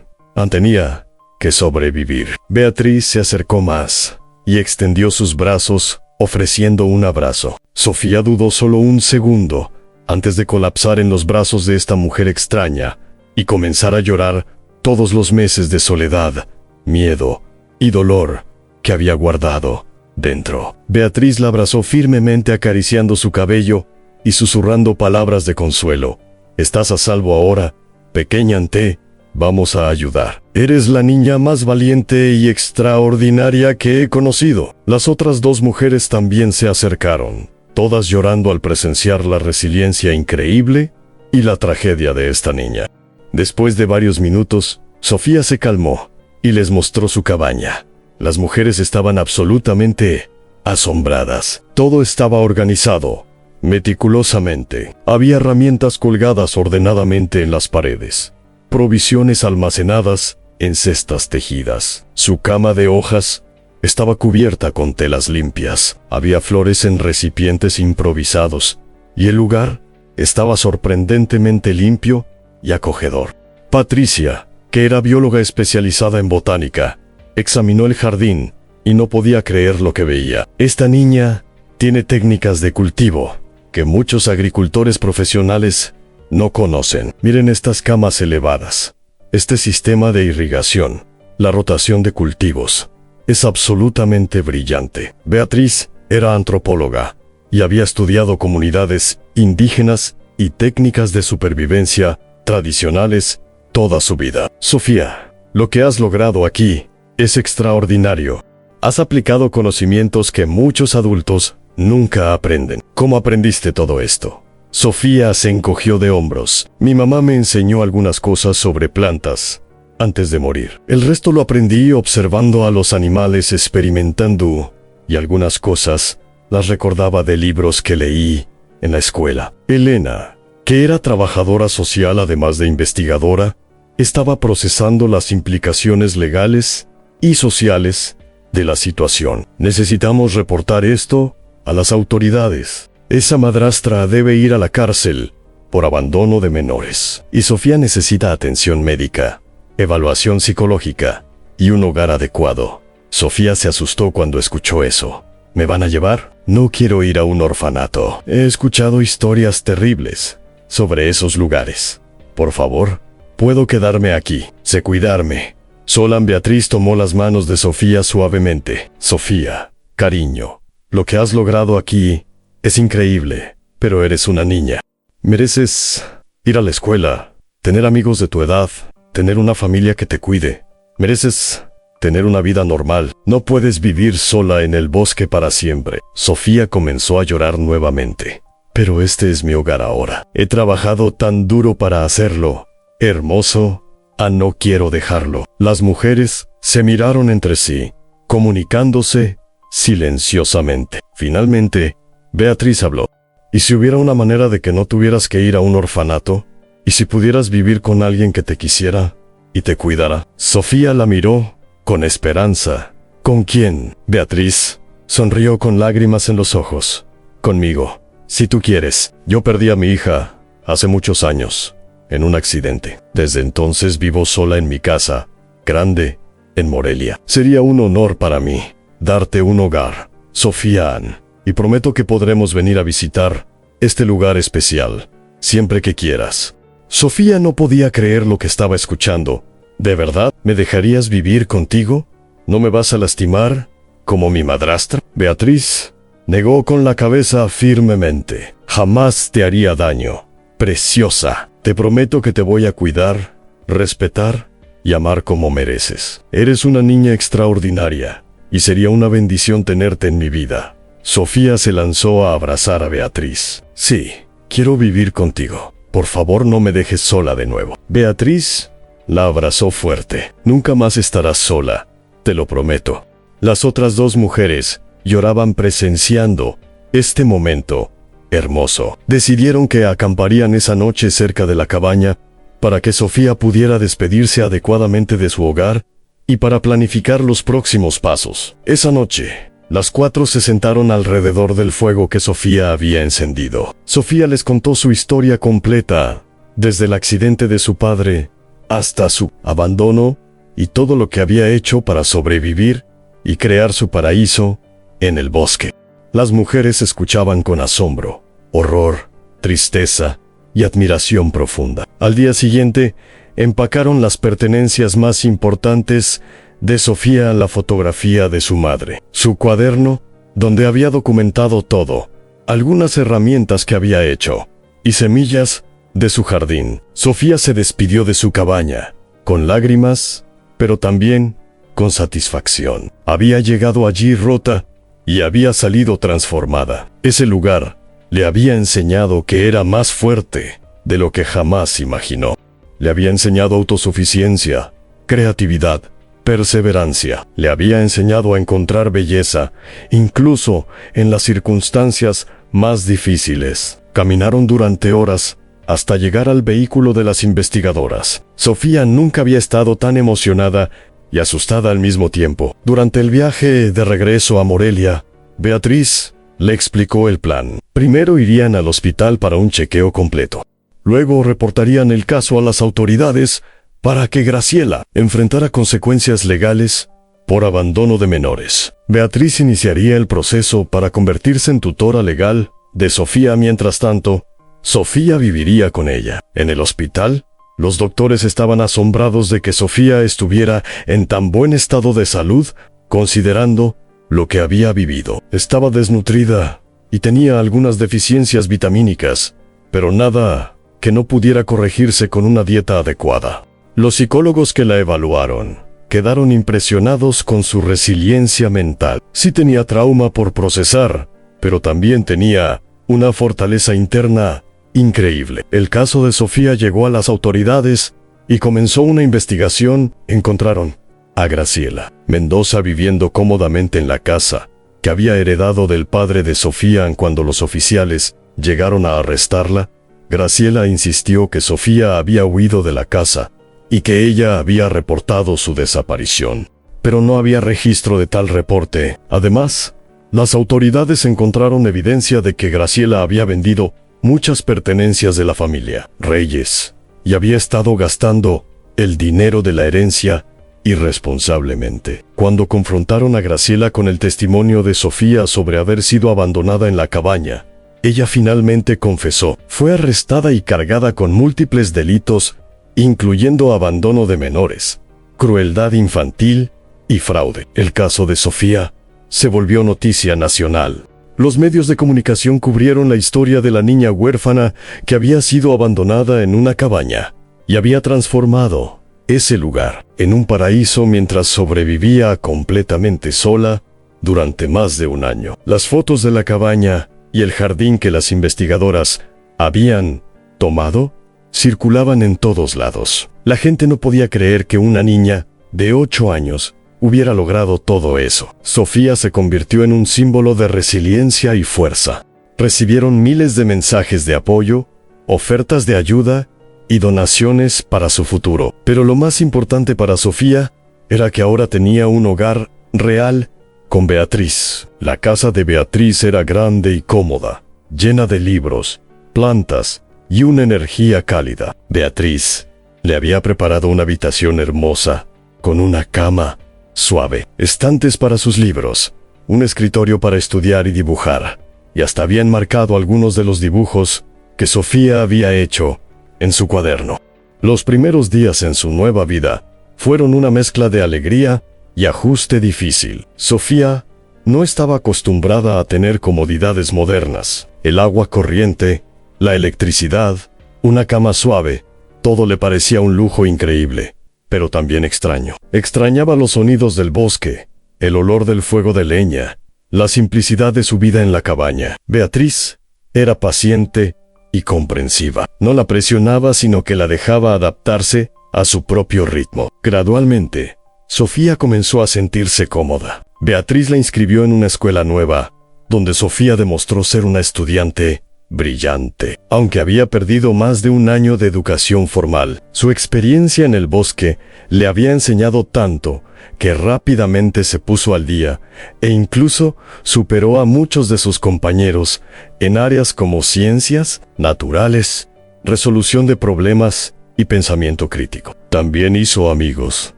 Tenía que sobrevivir. Beatriz se acercó más y extendió sus brazos, ofreciendo un abrazo. Sofía dudó solo un segundo antes de colapsar en los brazos de esta mujer extraña y comenzar a llorar todos los meses de soledad, miedo y dolor que había guardado dentro. Beatriz la abrazó firmemente, acariciando su cabello y susurrando palabras de consuelo. «Estás a salvo ahora, pequeña Ante, Vamos a ayudar. Eres la niña más valiente y extraordinaria que he conocido. Las otras dos mujeres también se acercaron, todas llorando al presenciar la resiliencia increíble y la tragedia de esta niña. Después de varios minutos, Sofía se calmó y les mostró su cabaña. Las mujeres estaban absolutamente asombradas. Todo estaba organizado meticulosamente. Había herramientas colgadas ordenadamente en las paredes, provisiones almacenadas en cestas tejidas. Su cama de hojas estaba cubierta con telas limpias. Había flores en recipientes improvisados, y el lugar estaba sorprendentemente limpio y acogedor. Patricia, que era bióloga especializada en botánica, examinó el jardín y no podía creer lo que veía. Esta niña tiene técnicas de cultivo que muchos agricultores profesionales no conocen. Miren estas camas elevadas, este sistema de irrigación, la rotación de cultivos. Es absolutamente brillante. Beatriz era antropóloga y había estudiado comunidades indígenas y técnicas de supervivencia tradicionales toda su vida. Sofía, lo que has logrado aquí es extraordinario. Has aplicado conocimientos que muchos adultos nunca aprenden. ¿Cómo aprendiste todo esto? Sofía se encogió de hombros. Mi mamá me enseñó algunas cosas sobre plantas antes de morir. El resto lo aprendí observando a los animales, experimentando, y algunas cosas las recordaba de libros que leí en la escuela. Elena, que era trabajadora social además de investigadora, estaba procesando las implicaciones legales y sociales de la situación. Necesitamos reportar esto a las autoridades. Esa madrastra debe ir a la cárcel por abandono de menores. Y Sofía necesita atención médica, evaluación psicológica y un hogar adecuado. Sofía se asustó cuando escuchó eso. ¿Me van a llevar? No quiero ir a un orfanato. He escuchado historias terribles sobre esos lugares. Por favor, puedo quedarme aquí. Sé cuidarme. Solan Beatriz tomó las manos de Sofía suavemente. Sofía, cariño, lo que has logrado aquí es increíble, pero eres una niña. Mereces ir a la escuela, tener amigos de tu edad, tener una familia que te cuide. Mereces tener una vida normal. No puedes vivir sola en el bosque para siempre. Sofía comenzó a llorar nuevamente. Pero este es mi hogar ahora. He trabajado tan duro para hacerlo. Hermoso. No quiero dejarlo. Las mujeres se miraron entre sí, comunicándose silenciosamente. Finalmente, Beatriz habló. ¿Y si hubiera una manera de que no tuvieras que ir a un orfanato? ¿Y si pudieras vivir con alguien que te quisiera y te cuidara? Sofía la miró con esperanza. ¿Con quién? Beatriz sonrió con lágrimas en los ojos. Conmigo, si tú quieres. Yo perdí a mi hija hace muchos años, en un accidente. Desde entonces vivo sola en mi casa, grande, en Morelia. Sería un honor para mí darte un hogar, Sofía Ann, y prometo que podremos venir a visitar este lugar especial, siempre que quieras. Sofía no podía creer lo que estaba escuchando. ¿De verdad me dejarías vivir contigo? ¿No me vas a lastimar como mi madrastra? Beatriz negó con la cabeza firmemente. Jamás te haría daño, preciosa. Te prometo que te voy a cuidar, respetar y amar como mereces. Eres una niña extraordinaria, y sería una bendición tenerte en mi vida. Sofía se lanzó a abrazar a Beatriz. Sí, quiero vivir contigo. Por favor, no me dejes sola de nuevo. Beatriz la abrazó fuerte. Nunca más estarás sola, te lo prometo. Las otras dos mujeres lloraban presenciando este momento hermoso. Decidieron que acamparían esa noche cerca de la cabaña para que Sofía pudiera despedirse adecuadamente de su hogar y para planificar los próximos pasos. Esa noche, las cuatro se sentaron alrededor del fuego que Sofía había encendido. Sofía les contó su historia completa, desde el accidente de su padre hasta su abandono y todo lo que había hecho para sobrevivir y crear su paraíso en el bosque. Las mujeres escuchaban con asombro, horror, tristeza y admiración profunda. Al día siguiente, empacaron las pertenencias más importantes de Sofía: la fotografía de su madre, su cuaderno, donde había documentado todo, algunas herramientas que había hecho, y semillas de su jardín. Sofía se despidió de su cabaña con lágrimas, pero también con satisfacción. Había llegado allí rota y había salido transformada. Ese lugar le había enseñado que era más fuerte de lo que jamás imaginó. Le había enseñado autosuficiencia, creatividad, perseverancia. Le había enseñado a encontrar belleza, incluso en las circunstancias más difíciles. Caminaron durante horas hasta llegar al vehículo de las investigadoras. Sofía nunca había estado tan emocionada y asustada al mismo tiempo. Durante el viaje de regreso a Morelia, Beatriz le explicó el plan. Primero irían al hospital para un chequeo completo. Luego reportarían el caso a las autoridades para que Graciela enfrentara consecuencias legales por abandono de menores. Beatriz iniciaría el proceso para convertirse en tutora legal de Sofía. Mientras tanto, Sofía viviría con ella. En el hospital, los doctores estaban asombrados de que Sofía estuviera en tan buen estado de salud, considerando lo que había vivido. Estaba desnutrida y tenía algunas deficiencias vitamínicas, pero nada que no pudiera corregirse con una dieta adecuada. Los psicólogos que la evaluaron quedaron impresionados con su resiliencia mental. Sí tenía trauma por procesar, pero también tenía una fortaleza interna increíble. El caso de Sofía llegó a las autoridades y comenzó una investigación. Encontraron a Graciela Mendoza viviendo cómodamente en la casa que había heredado del padre de Sofía. Cuando los oficiales llegaron a arrestarla, Graciela insistió que Sofía había huido de la casa y que ella había reportado su desaparición. Pero no había registro de tal reporte. Además, las autoridades encontraron evidencia de que Graciela había vendido muchas pertenencias de la familia Reyes y había estado gastando el dinero de la herencia irresponsablemente. Cuando confrontaron a Graciela con el testimonio de Sofía sobre haber sido abandonada en la cabaña, ella finalmente confesó. Fue arrestada y cargada con múltiples delitos, incluyendo abandono de menores, crueldad infantil y fraude. El caso de Sofía se volvió noticia nacional. Los medios de comunicación cubrieron la historia de la niña huérfana que había sido abandonada en una cabaña y había transformado ese lugar en un paraíso mientras sobrevivía completamente sola durante más de un año. Las fotos de la cabaña y el jardín que las investigadoras habían tomado circulaban en todos lados. La gente no podía creer que una niña de 8 años hubiera logrado todo eso. Sofía se convirtió en un símbolo de resiliencia y fuerza. Recibieron miles de mensajes de apoyo, ofertas de ayuda y donaciones para su futuro. Pero lo más importante para Sofía era que ahora tenía un hogar real con Beatriz. La casa de Beatriz era grande y cómoda, llena de libros, plantas y una energía cálida. Beatriz le había preparado una habitación hermosa, con una cama suave, estantes para sus libros, un escritorio para estudiar y dibujar, y hasta había enmarcado algunos de los dibujos que Sofía había hecho en su cuaderno. Los primeros días en su nueva vida fueron una mezcla de alegría y ajuste difícil. Sofía no estaba acostumbrada a tener comodidades modernas. El agua corriente, la electricidad, una cama suave, todo le parecía un lujo increíble, pero también extraño. Extrañaba los sonidos del bosque, el olor del fuego de leña, la simplicidad de su vida en la cabaña. Beatriz era paciente y comprensiva. No la presionaba, sino que la dejaba adaptarse a su propio ritmo. Gradualmente, Sofía comenzó a sentirse cómoda. Beatriz la inscribió en una escuela nueva, donde Sofía demostró ser una estudiante brillante. Aunque había perdido más de un año de educación formal, su experiencia en el bosque le había enseñado tanto que rápidamente se puso al día e incluso superó a muchos de sus compañeros en áreas como ciencias naturales, resolución de problemas y pensamiento crítico. También hizo amigos,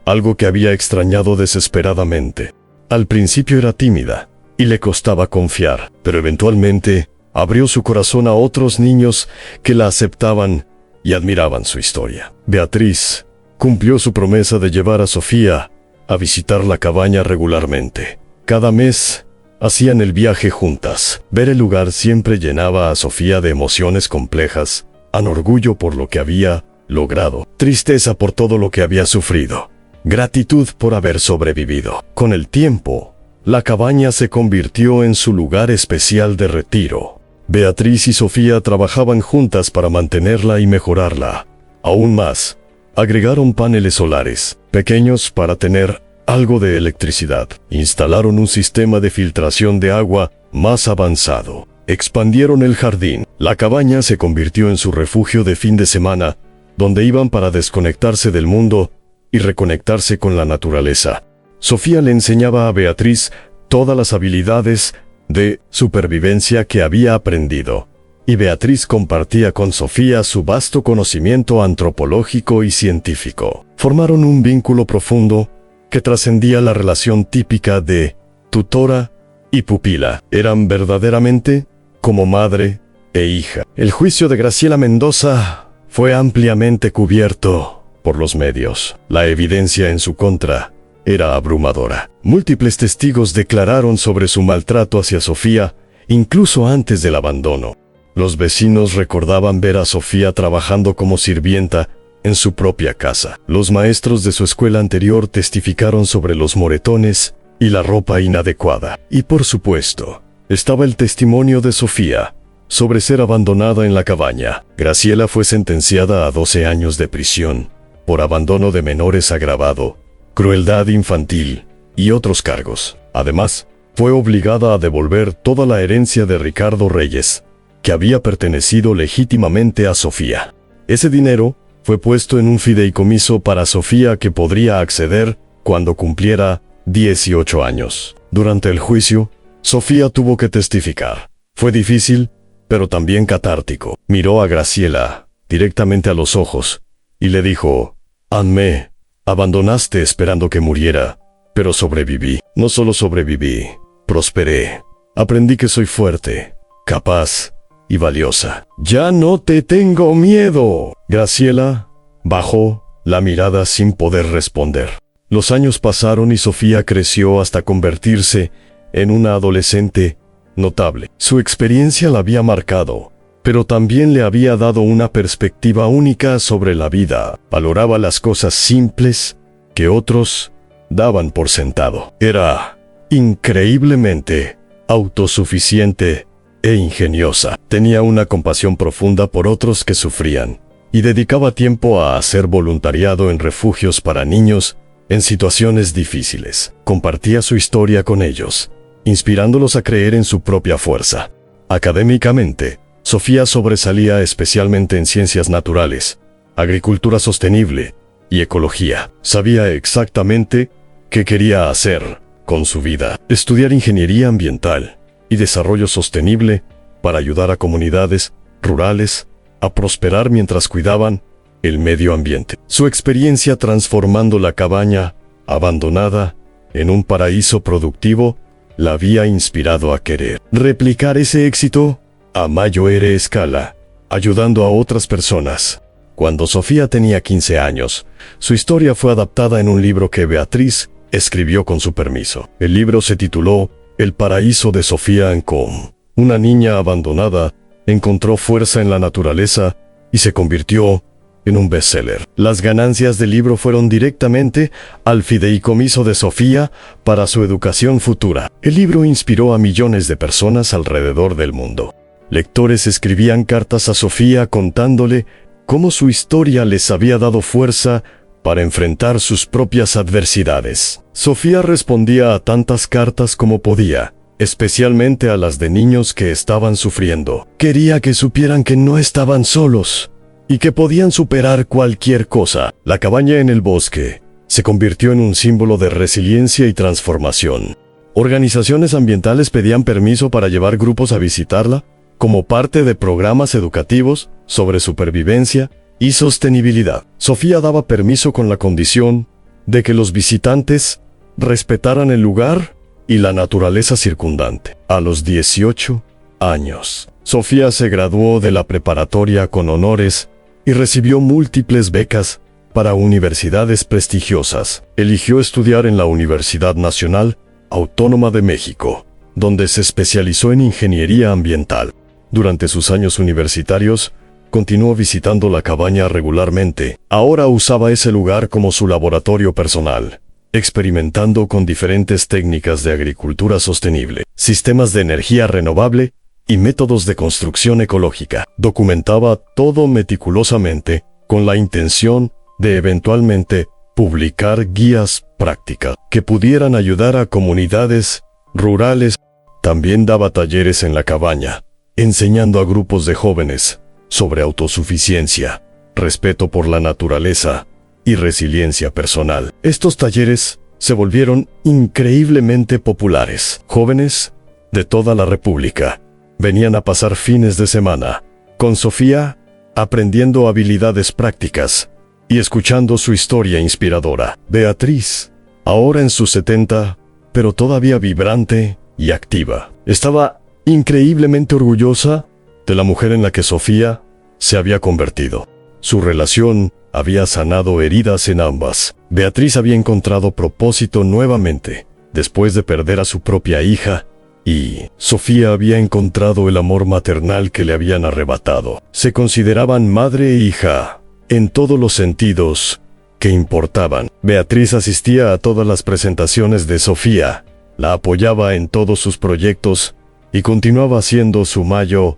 algo que había extrañado desesperadamente. Al principio era tímida y le costaba confiar, pero eventualmente abrió su corazón a otros niños que la aceptaban y admiraban su historia. Beatriz cumplió su promesa de llevar a Sofía a visitar la cabaña regularmente. Cada mes hacían el viaje juntas. Ver el lugar siempre llenaba a Sofía de emociones complejas, an orgullo por lo que había logrado, tristeza por todo lo que había sufrido, gratitud por haber sobrevivido. Con el tiempo, la cabaña se convirtió en su lugar especial de retiro. Beatriz y Sofía trabajaban juntas para mantenerla y mejorarla. Aún más, agregaron paneles solares, pequeños para tener algo de electricidad. Instalaron un sistema de filtración de agua más avanzado. Expandieron el jardín. La cabaña se convirtió en su refugio de fin de semana, donde iban para desconectarse del mundo y reconectarse con la naturaleza. Sofía le enseñaba a Beatriz todas las habilidades de supervivencia que había aprendido, y Beatriz compartía con Sofía su vasto conocimiento antropológico y científico. Formaron un vínculo profundo que trascendía la relación típica de tutora y pupila. Eran verdaderamente como madre e hija. El juicio de Graciela Mendoza fue ampliamente cubierto por los medios. La evidencia en su contra era abrumadora. Múltiples testigos declararon sobre su maltrato hacia Sofía, incluso antes del abandono. Los vecinos recordaban ver a Sofía trabajando como sirvienta en su propia casa. Los maestros de su escuela anterior testificaron sobre los moretones y la ropa inadecuada. Y por supuesto, estaba el testimonio de Sofía sobre ser abandonada en la cabaña. Graciela fue sentenciada a 12 años de prisión por abandono de menores agravado, crueldad infantil y otros cargos. Además, fue obligada a devolver toda la herencia de Ricardo Reyes, que había pertenecido legítimamente a Sofía. Ese dinero fue puesto en un fideicomiso para Sofía que podría acceder cuando cumpliera 18 años. Durante el juicio, Sofía tuvo que testificar. Fue difícil, pero también catártico. Miró a Graciela directamente a los ojos y le dijo: «Anme, abandonaste esperando que muriera, pero sobreviví. No solo sobreviví, prosperé. Aprendí que soy fuerte, capaz y valiosa. ¡Ya no te tengo miedo!». Graciela bajó la mirada sin poder responder. Los años pasaron y Sofía creció hasta convertirse en una adolescente notable. Su experiencia la había marcado, pero también le había dado una perspectiva única sobre la vida. Valoraba las cosas simples que otros daban por sentado. Era increíblemente autosuficiente e ingeniosa. Tenía una compasión profunda por otros que sufrían, y dedicaba tiempo a hacer voluntariado en refugios para niños en situaciones difíciles. Compartía su historia con ellos, inspirándolos a creer en su propia fuerza. Académicamente, Sofía sobresalía especialmente en ciencias naturales, agricultura sostenible y ecología. Sabía exactamente qué quería hacer con su vida: estudiar ingeniería ambiental y desarrollo sostenible para ayudar a comunidades rurales a prosperar mientras cuidaban el medio ambiente. Su experiencia transformando la cabaña abandonada en un paraíso productivo la había inspirado a querer replicar ese éxito a mayor escala, ayudando a otras personas. Cuando Sofía tenía 15 años, su historia fue adaptada en un libro que Beatriz escribió con su permiso. El libro se tituló El paraíso de Sofía Ancón. Una niña abandonada encontró fuerza en la naturaleza y se convirtió en un bestseller. Las ganancias del libro fueron directamente al fideicomiso de Sofía para su educación futura. El libro inspiró a millones de personas alrededor del mundo. Lectores escribían cartas a Sofía contándole cómo su historia les había dado fuerza para enfrentar sus propias adversidades. Sofía respondía a tantas cartas como podía, especialmente a las de niños que estaban sufriendo. Quería que supieran que no estaban solos y que podían superar cualquier cosa. La cabaña en el bosque se convirtió en un símbolo de resiliencia y transformación. Organizaciones ambientales pedían permiso para llevar grupos a visitarla, como parte de programas educativos sobre supervivencia y sostenibilidad. Sofía daba permiso con la condición de que los visitantes respetaran el lugar y la naturaleza circundante. A los 18 años, Sofía se graduó de la preparatoria con honores y recibió múltiples becas para universidades prestigiosas. Eligió estudiar en la Universidad Nacional Autónoma de México, donde se especializó en ingeniería ambiental. Durante sus años universitarios, continuó visitando la cabaña regularmente. Ahora usaba ese lugar como su laboratorio personal, experimentando con diferentes técnicas de agricultura sostenible, sistemas de energía renovable y métodos de construcción ecológica. Documentaba todo meticulosamente con la intención de eventualmente publicar guías prácticas que pudieran ayudar a comunidades rurales. También daba talleres en la cabaña, enseñando a grupos de jóvenes sobre autosuficiencia, respeto por la naturaleza y resiliencia personal. Estos talleres se volvieron increíblemente populares. Jóvenes de toda la República venían a pasar fines de semana con Sofía, aprendiendo habilidades prácticas y escuchando su historia inspiradora. Beatriz, ahora en sus 70, pero todavía vibrante y activa, estaba increíblemente orgullosa de la mujer en la que Sofía se había convertido. Su relación había sanado heridas en ambas. Beatriz había encontrado propósito nuevamente, después de perder a su propia hija, y Sofía había encontrado el amor maternal que le habían arrebatado. Se consideraban madre e hija, en todos los sentidos que importaban. Beatriz asistía a todas las presentaciones de Sofía, la apoyaba en todos sus proyectos y continuaba siendo su mayor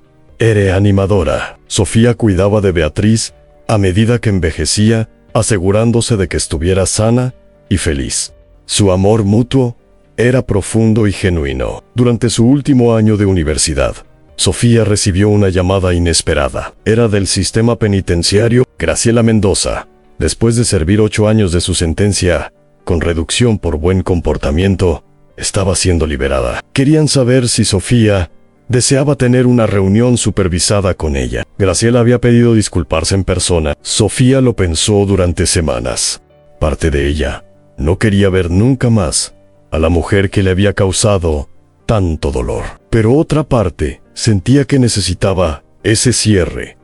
animadora. Sofía cuidaba de Beatriz a medida que envejecía, asegurándose de que estuviera sana y feliz. Su amor mutuo era profundo y genuino. Durante su último año de universidad, Sofía recibió una llamada inesperada. Era del sistema penitenciario. Graciela Mendoza, después de servir 8 años de su sentencia, con reducción por buen comportamiento, estaba siendo liberada. Querían saber si Sofía deseaba tener una reunión supervisada con ella. Graciela había pedido disculparse en persona. Sofía lo pensó durante semanas. Parte de ella no quería ver nunca más a la mujer que le había causado tanto dolor. Pero otra parte sentía que necesitaba ese cierre.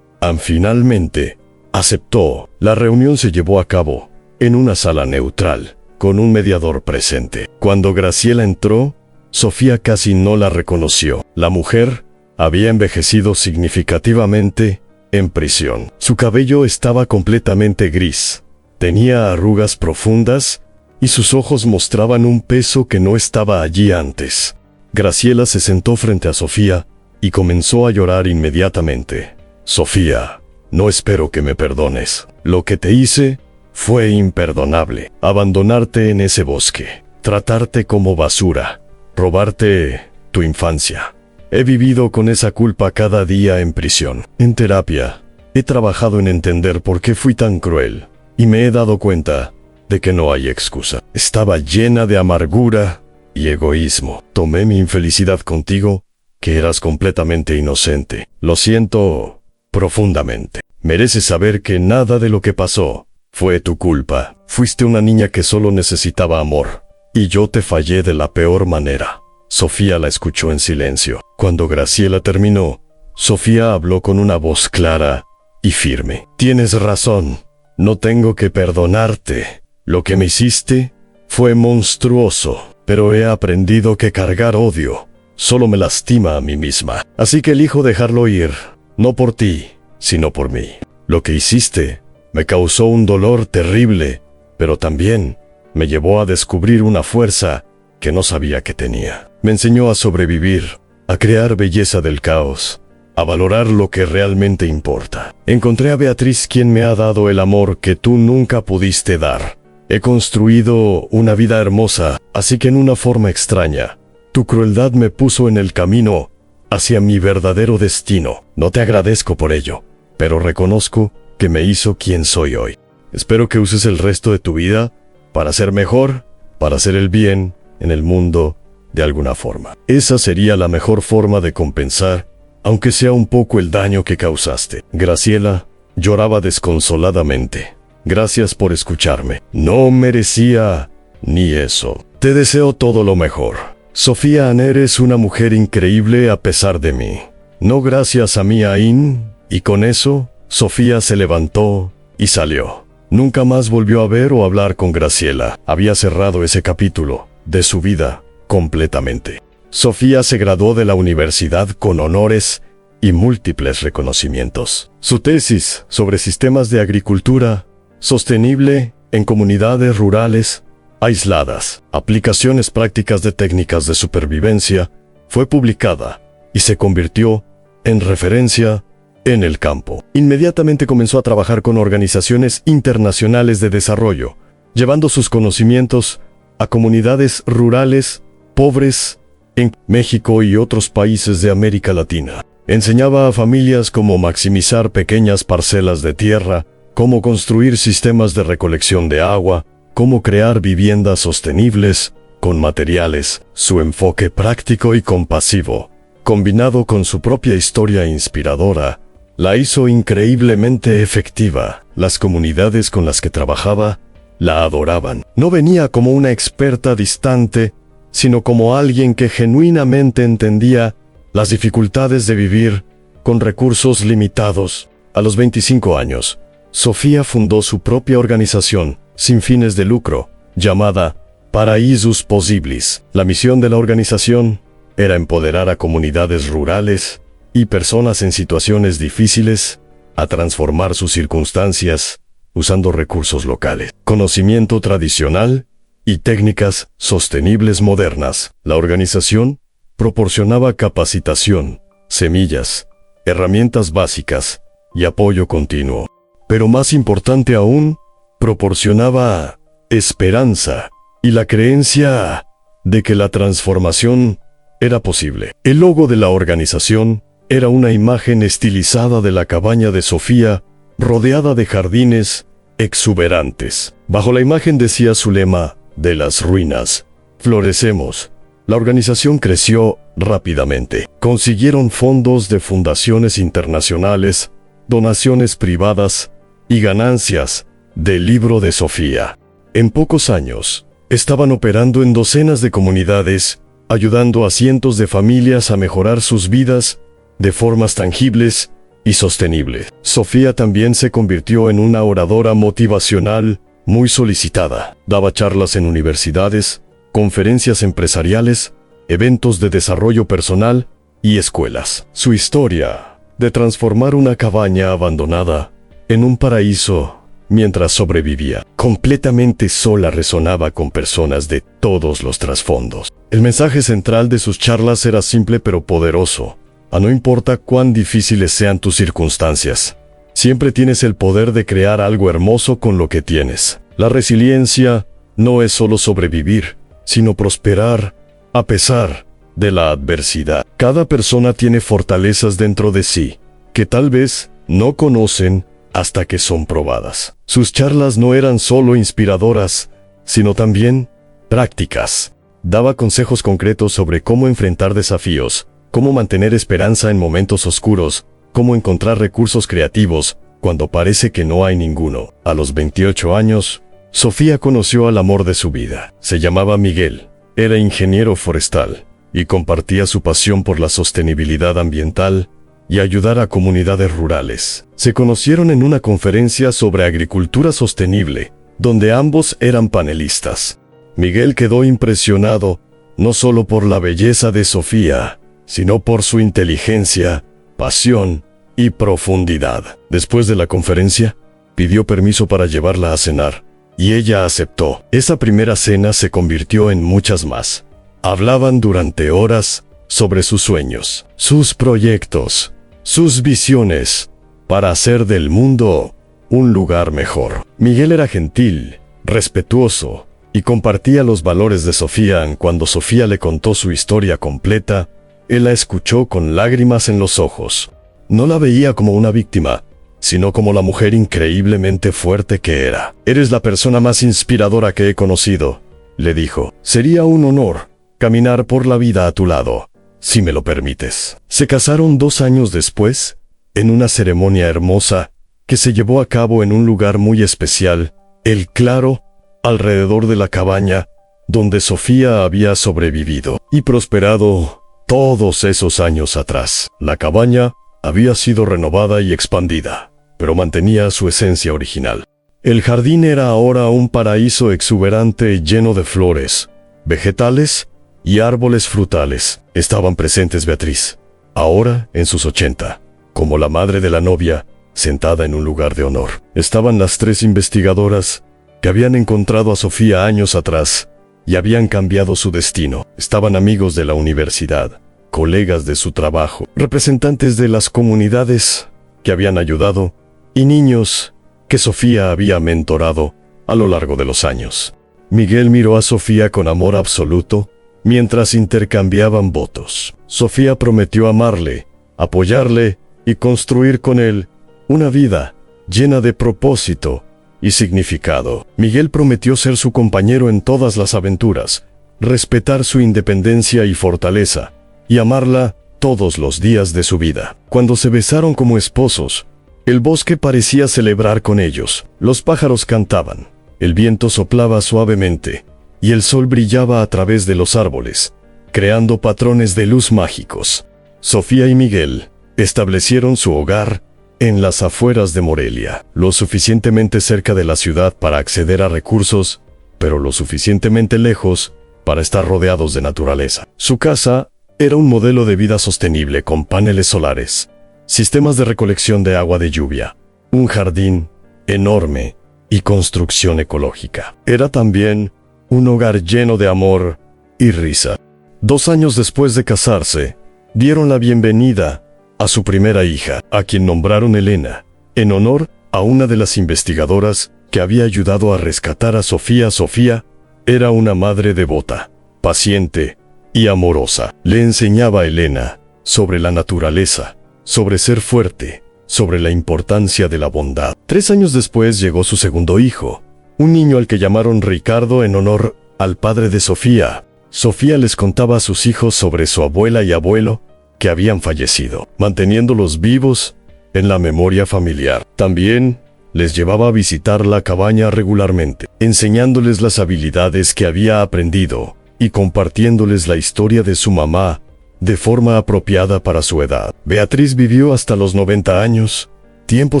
Finalmente, aceptó. La reunión se llevó a cabo en una sala neutral, con un mediador presente. Cuando Graciela entró, Sofía casi no la reconoció. La mujer había envejecido significativamente en prisión. Su cabello estaba completamente gris, tenía arrugas profundas y sus ojos mostraban un peso que no estaba allí antes. Graciela se sentó frente a Sofía y comenzó a llorar inmediatamente. Sofía, no espero que me perdones. Lo que te hice fue imperdonable. Abandonarte en ese bosque, tratarte como basura, robarte tu infancia. He vivido con esa culpa cada día en prisión. En terapia, he trabajado en entender por qué fui tan cruel, y me he dado cuenta de que no hay excusa. Estaba llena de amargura y egoísmo. Tomé mi infelicidad contigo, que eras completamente inocente. Lo siento profundamente. Mereces saber que nada de lo que pasó fue tu culpa. Fuiste una niña que solo necesitaba amor, y yo te fallé de la peor manera. Sofía la escuchó en silencio. Cuando Graciela terminó, Sofía habló con una voz clara y firme. Tienes razón, no tengo que perdonarte. Lo que me hiciste fue monstruoso, pero he aprendido que cargar odio solo me lastima a mí misma. Así que elijo dejarlo ir, no por ti, sino por mí. Lo que hiciste me causó un dolor terrible, pero también me llevó a descubrir una fuerza que no sabía que tenía. Me enseñó a sobrevivir, a crear belleza del caos, a valorar lo que realmente importa. Encontré a Beatriz, quien me ha dado el amor que tú nunca pudiste dar. He construido una vida hermosa, así que en una forma extraña, tu crueldad me puso en el camino hacia mi verdadero destino. No te agradezco por ello, pero reconozco que me hizo quien soy hoy. Espero que uses el resto de tu vida para ser mejor, para hacer el bien en el mundo de alguna forma. Esa sería la mejor forma de compensar, aunque sea un poco, el daño que causaste. Graciela lloraba desconsoladamente. Gracias por escucharme. No merecía ni eso. Te deseo todo lo mejor. Sofía Aner es una mujer increíble a pesar de mí. No gracias a mí, Ain. Y con eso, Sofía se levantó y salió. Nunca más volvió a ver o hablar con Graciela. Había cerrado ese capítulo de su vida completamente. Sofía se graduó de la universidad con honores y múltiples reconocimientos. Su tesis sobre sistemas de agricultura sostenible en comunidades rurales aisladas, aplicaciones prácticas de técnicas de supervivencia, fue publicada y se convirtió en referencia en el campo. Inmediatamente comenzó a trabajar con organizaciones internacionales de desarrollo, llevando sus conocimientos a comunidades rurales pobres en México y otros países de América Latina. Enseñaba a familias cómo maximizar pequeñas parcelas de tierra, cómo construir sistemas de recolección de agua, cómo crear viviendas sostenibles con materiales. Su enfoque práctico y compasivo, combinado con su propia historia inspiradora, la hizo increíblemente efectiva. Las comunidades con las que trabajaba la adoraban. No venía como una experta distante, sino como alguien que genuinamente entendía las dificultades de vivir con recursos limitados. A los 25 años, Sofía fundó su propia organización, sin fines de lucro, llamada Paraísos Possibles. La misión de la organización era empoderar a comunidades rurales y personas en situaciones difíciles a transformar sus circunstancias usando recursos locales, conocimiento tradicional y técnicas sostenibles modernas. La organización proporcionaba capacitación, semillas, herramientas básicas y apoyo continuo. Pero más importante aún, proporcionaba esperanza y la creencia de que la transformación era posible. El logo de la organización era una imagen estilizada de la cabaña de Sofía, rodeada de jardines exuberantes. Bajo la imagen decía su lema: de las ruinas, florecemos. La organización creció rápidamente. Consiguieron fondos de fundaciones internacionales, donaciones privadas y ganancias del libro de Sofía. En pocos años, estaban operando en docenas de comunidades, ayudando a cientos de familias a mejorar sus vidas de formas tangibles y sostenibles. Sofía también se convirtió en una oradora motivacional muy solicitada. Daba charlas en universidades, conferencias empresariales, eventos de desarrollo personal y escuelas. Su historia de transformar una cabaña abandonada en un paraíso mientras sobrevivía completamente sola resonaba con personas de todos los trasfondos. El mensaje central de sus charlas era simple pero poderoso. No importa cuán difíciles sean tus circunstancias, siempre tienes el poder de crear algo hermoso con lo que tienes. La resiliencia no es solo sobrevivir, sino prosperar a pesar de la adversidad. Cada persona tiene fortalezas dentro de sí, que tal vez no conocen hasta que son probadas. Sus charlas no eran solo inspiradoras, sino también prácticas. Daba consejos concretos sobre cómo enfrentar desafíos, cómo mantener esperanza en momentos oscuros, cómo encontrar recursos creativos cuando parece que no hay ninguno. A los 28 años, Sofía conoció al amor de su vida. Se llamaba Miguel, era ingeniero forestal y compartía su pasión por la sostenibilidad ambiental y ayudar a comunidades rurales. Se conocieron en una conferencia sobre agricultura sostenible, donde ambos eran panelistas. Miguel quedó impresionado no solo por la belleza de Sofía, sino por su inteligencia, pasión y profundidad. Después de la conferencia, pidió permiso para llevarla a cenar, y ella aceptó. Esa primera cena se convirtió en muchas más. Hablaban durante horas sobre sus sueños, sus proyectos, sus visiones, para hacer del mundo un lugar mejor. Miguel era gentil, respetuoso, y compartía los valores de Sofía. Cuando Sofía le contó su historia completa, él la escuchó con lágrimas en los ojos. No la veía como una víctima, sino como la mujer increíblemente fuerte que era. «Eres la persona más inspiradora que he conocido», le dijo. «Sería un honor caminar por la vida a tu lado, si me lo permites». Se casaron 2 años después, en una ceremonia hermosa, que se llevó a cabo en un lugar muy especial, el claro, alrededor de la cabaña, donde Sofía había sobrevivido y prosperado todos esos años atrás. La cabaña había sido renovada y expandida, pero mantenía su esencia original. El jardín era ahora un paraíso exuberante lleno de flores, vegetales y árboles frutales. Estaban presentes Beatriz, ahora en sus 80, como la madre de la novia, sentada en un lugar de honor. Estaban las 3 investigadoras que habían encontrado a Sofía años atrás y habían cambiado su destino. Estaban amigos de la universidad, colegas de su trabajo, representantes de las comunidades que habían ayudado y niños que Sofía había mentorado a lo largo de los años. Miguel miró a Sofía con amor absoluto mientras intercambiaban votos. Sofía prometió amarle, apoyarle y construir con él una vida llena de propósito y significado. Miguel prometió ser su compañero en todas las aventuras, respetar su independencia y fortaleza, y amarla todos los días de su vida. Cuando se besaron como esposos, el bosque parecía celebrar con ellos. Los pájaros cantaban, el viento soplaba suavemente, y el sol brillaba a través de los árboles, creando patrones de luz mágicos. Sofía y Miguel establecieron su hogar en las afueras de Morelia, lo suficientemente cerca de la ciudad para acceder a recursos, pero lo suficientemente lejos para estar rodeados de naturaleza. Su casa era un modelo de vida sostenible con paneles solares, sistemas de recolección de agua de lluvia, un jardín enorme y construcción ecológica. Era también un hogar lleno de amor y risa. 2 años después de casarse, dieron la bienvenida a su primera hija, a quien nombraron Elena, en honor a una de las investigadoras que había ayudado a rescatar a Sofía. Sofía era una madre devota, paciente y amorosa. Le enseñaba a Elena sobre la naturaleza, sobre ser fuerte, sobre la importancia de la bondad. 3 años después llegó su segundo hijo, un niño al que llamaron Ricardo en honor al padre de Sofía. Sofía les contaba a sus hijos sobre su abuela y abuelo que habían fallecido, manteniéndolos vivos en la memoria familiar. También les llevaba a visitar la cabaña regularmente, enseñándoles las habilidades que había aprendido y compartiéndoles la historia de su mamá de forma apropiada para su edad. Beatriz vivió hasta los 90 años, tiempo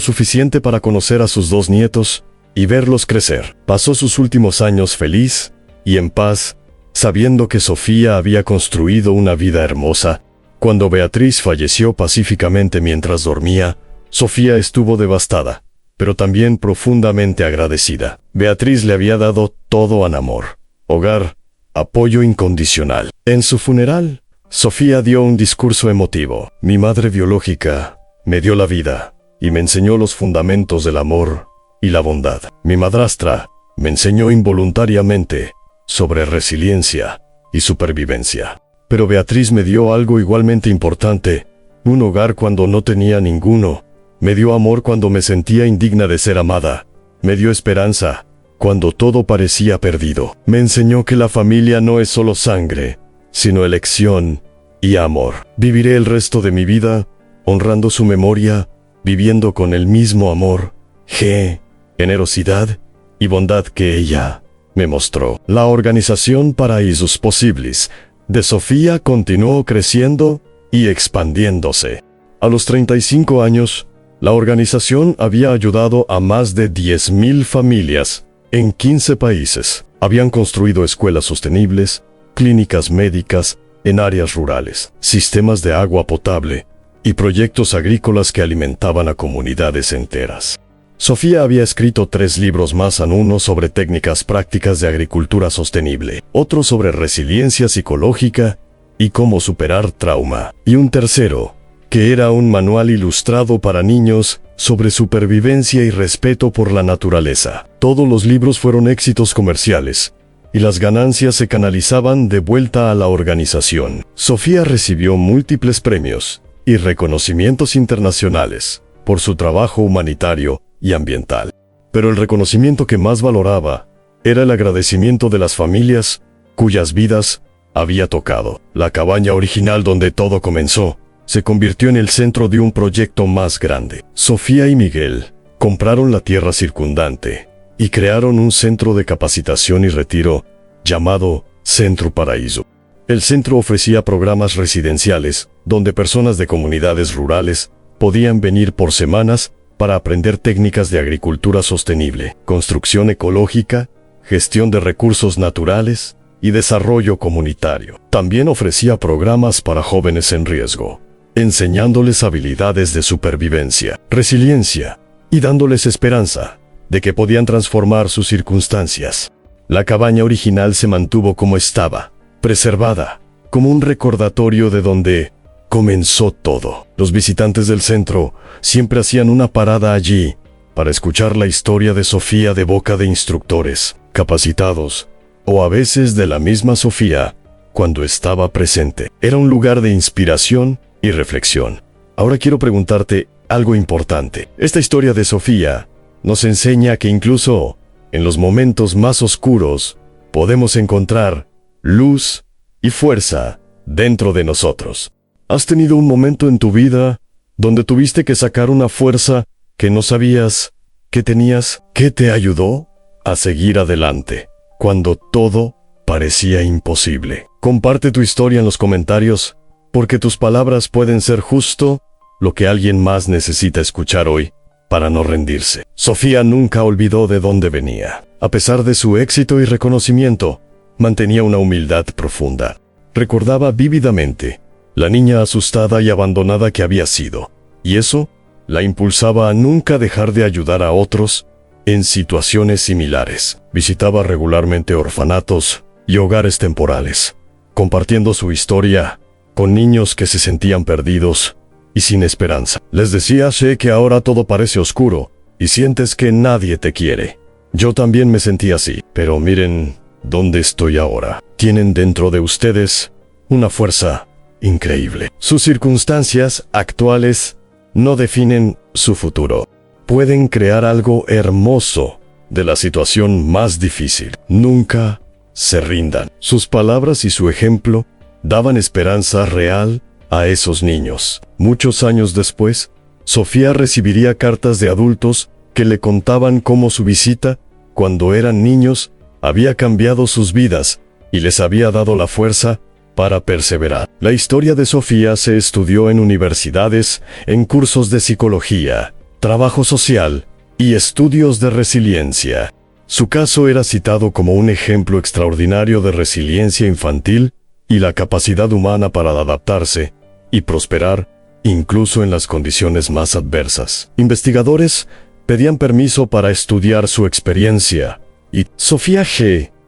suficiente para conocer a sus 2 nietos y verlos crecer. Pasó sus últimos años feliz y en paz, sabiendo que Sofía había construido una vida hermosa. Cuando Beatriz falleció pacíficamente mientras dormía, Sofía estuvo devastada, pero también profundamente agradecida. Beatriz le había dado todo en amor, hogar, apoyo incondicional. En su funeral, Sofía dio un discurso emotivo. Mi madre biológica me dio la vida y me enseñó los fundamentos del amor y la bondad. Mi madrastra me enseñó involuntariamente sobre resiliencia y supervivencia. Pero Beatriz me dio algo igualmente importante, un hogar cuando no tenía ninguno. Me dio amor cuando me sentía indigna de ser amada. Me dio esperanza cuando todo parecía perdido. Me enseñó que la familia no es solo sangre, sino elección y amor. Viviré el resto de mi vida honrando su memoria, viviendo con el mismo amor, generosidad y bondad que ella me mostró. La organización Paraísos Posibles de Sofía continuó creciendo y expandiéndose. A los 35 años, la organización había ayudado a más de 10,000 familias en 15 países. Habían construido escuelas sostenibles, clínicas médicas en áreas rurales, sistemas de agua potable y proyectos agrícolas que alimentaban a comunidades enteras. Sofía había escrito 3 libros más, uno sobre técnicas prácticas de agricultura sostenible, otro sobre resiliencia psicológica y cómo superar trauma, y un tercero, que era un manual ilustrado para niños sobre supervivencia y respeto por la naturaleza. Todos los libros fueron éxitos comerciales, y las ganancias se canalizaban de vuelta a la organización. Sofía recibió múltiples premios y reconocimientos internacionales por su trabajo humanitario y ambiental. Pero el reconocimiento que más valoraba era el agradecimiento de las familias cuyas vidas había tocado. La cabaña original donde todo comenzó se convirtió en el centro de un proyecto más grande. Sofía y Miguel compraron la tierra circundante y crearon un centro de capacitación y retiro llamado Centro Paraíso. El centro ofrecía programas residenciales donde personas de comunidades rurales podían venir por semanas para aprender técnicas de agricultura sostenible, construcción ecológica, gestión de recursos naturales y desarrollo comunitario. También ofrecía programas para jóvenes en riesgo, enseñándoles habilidades de supervivencia, resiliencia y dándoles esperanza de que podían transformar sus circunstancias. La cabaña original se mantuvo como estaba, preservada, como un recordatorio de donde comenzó todo. Los visitantes del centro siempre hacían una parada allí para escuchar la historia de Sofía de boca de instructores capacitados, o a veces de la misma Sofía cuando estaba presente. Era un lugar de inspiración y reflexión. Ahora quiero preguntarte algo importante. Esta historia de Sofía nos enseña que incluso en los momentos más oscuros podemos encontrar luz y fuerza dentro de nosotros. ¿Has tenido un momento en tu vida donde tuviste que sacar una fuerza que no sabías que tenías, que te ayudó a seguir adelante cuando todo parecía imposible? Comparte tu historia en los comentarios, porque tus palabras pueden ser justo lo que alguien más necesita escuchar hoy para no rendirse. Sofía nunca olvidó de dónde venía. A pesar de su éxito y reconocimiento, mantenía una humildad profunda. Recordaba vívidamente la niña asustada y abandonada que había sido, y eso la impulsaba a nunca dejar de ayudar a otros en situaciones similares. Visitaba regularmente orfanatos y hogares temporales, compartiendo su historia con niños que se sentían perdidos y sin esperanza. Les decía: sé que ahora todo parece oscuro y sientes que nadie te quiere. Yo también me sentí así, pero miren dónde estoy ahora. Tienen dentro de ustedes una fuerza increíble. Sus circunstancias actuales no definen su futuro. Pueden crear algo hermoso de la situación más difícil. Nunca se rindan. Sus palabras y su ejemplo daban esperanza real a esos niños. Muchos años después, Sofía recibiría cartas de adultos que le contaban cómo su visita, cuando eran niños, había cambiado sus vidas y les había dado la fuerza para perseverar. La historia de Sofía se estudió en universidades, en cursos de psicología, trabajo social y estudios de resiliencia. Su caso era citado como un ejemplo extraordinario de resiliencia infantil y la capacidad humana para adaptarse y prosperar, incluso en las condiciones más adversas. Investigadores pedían permiso para estudiar su experiencia, y Sofía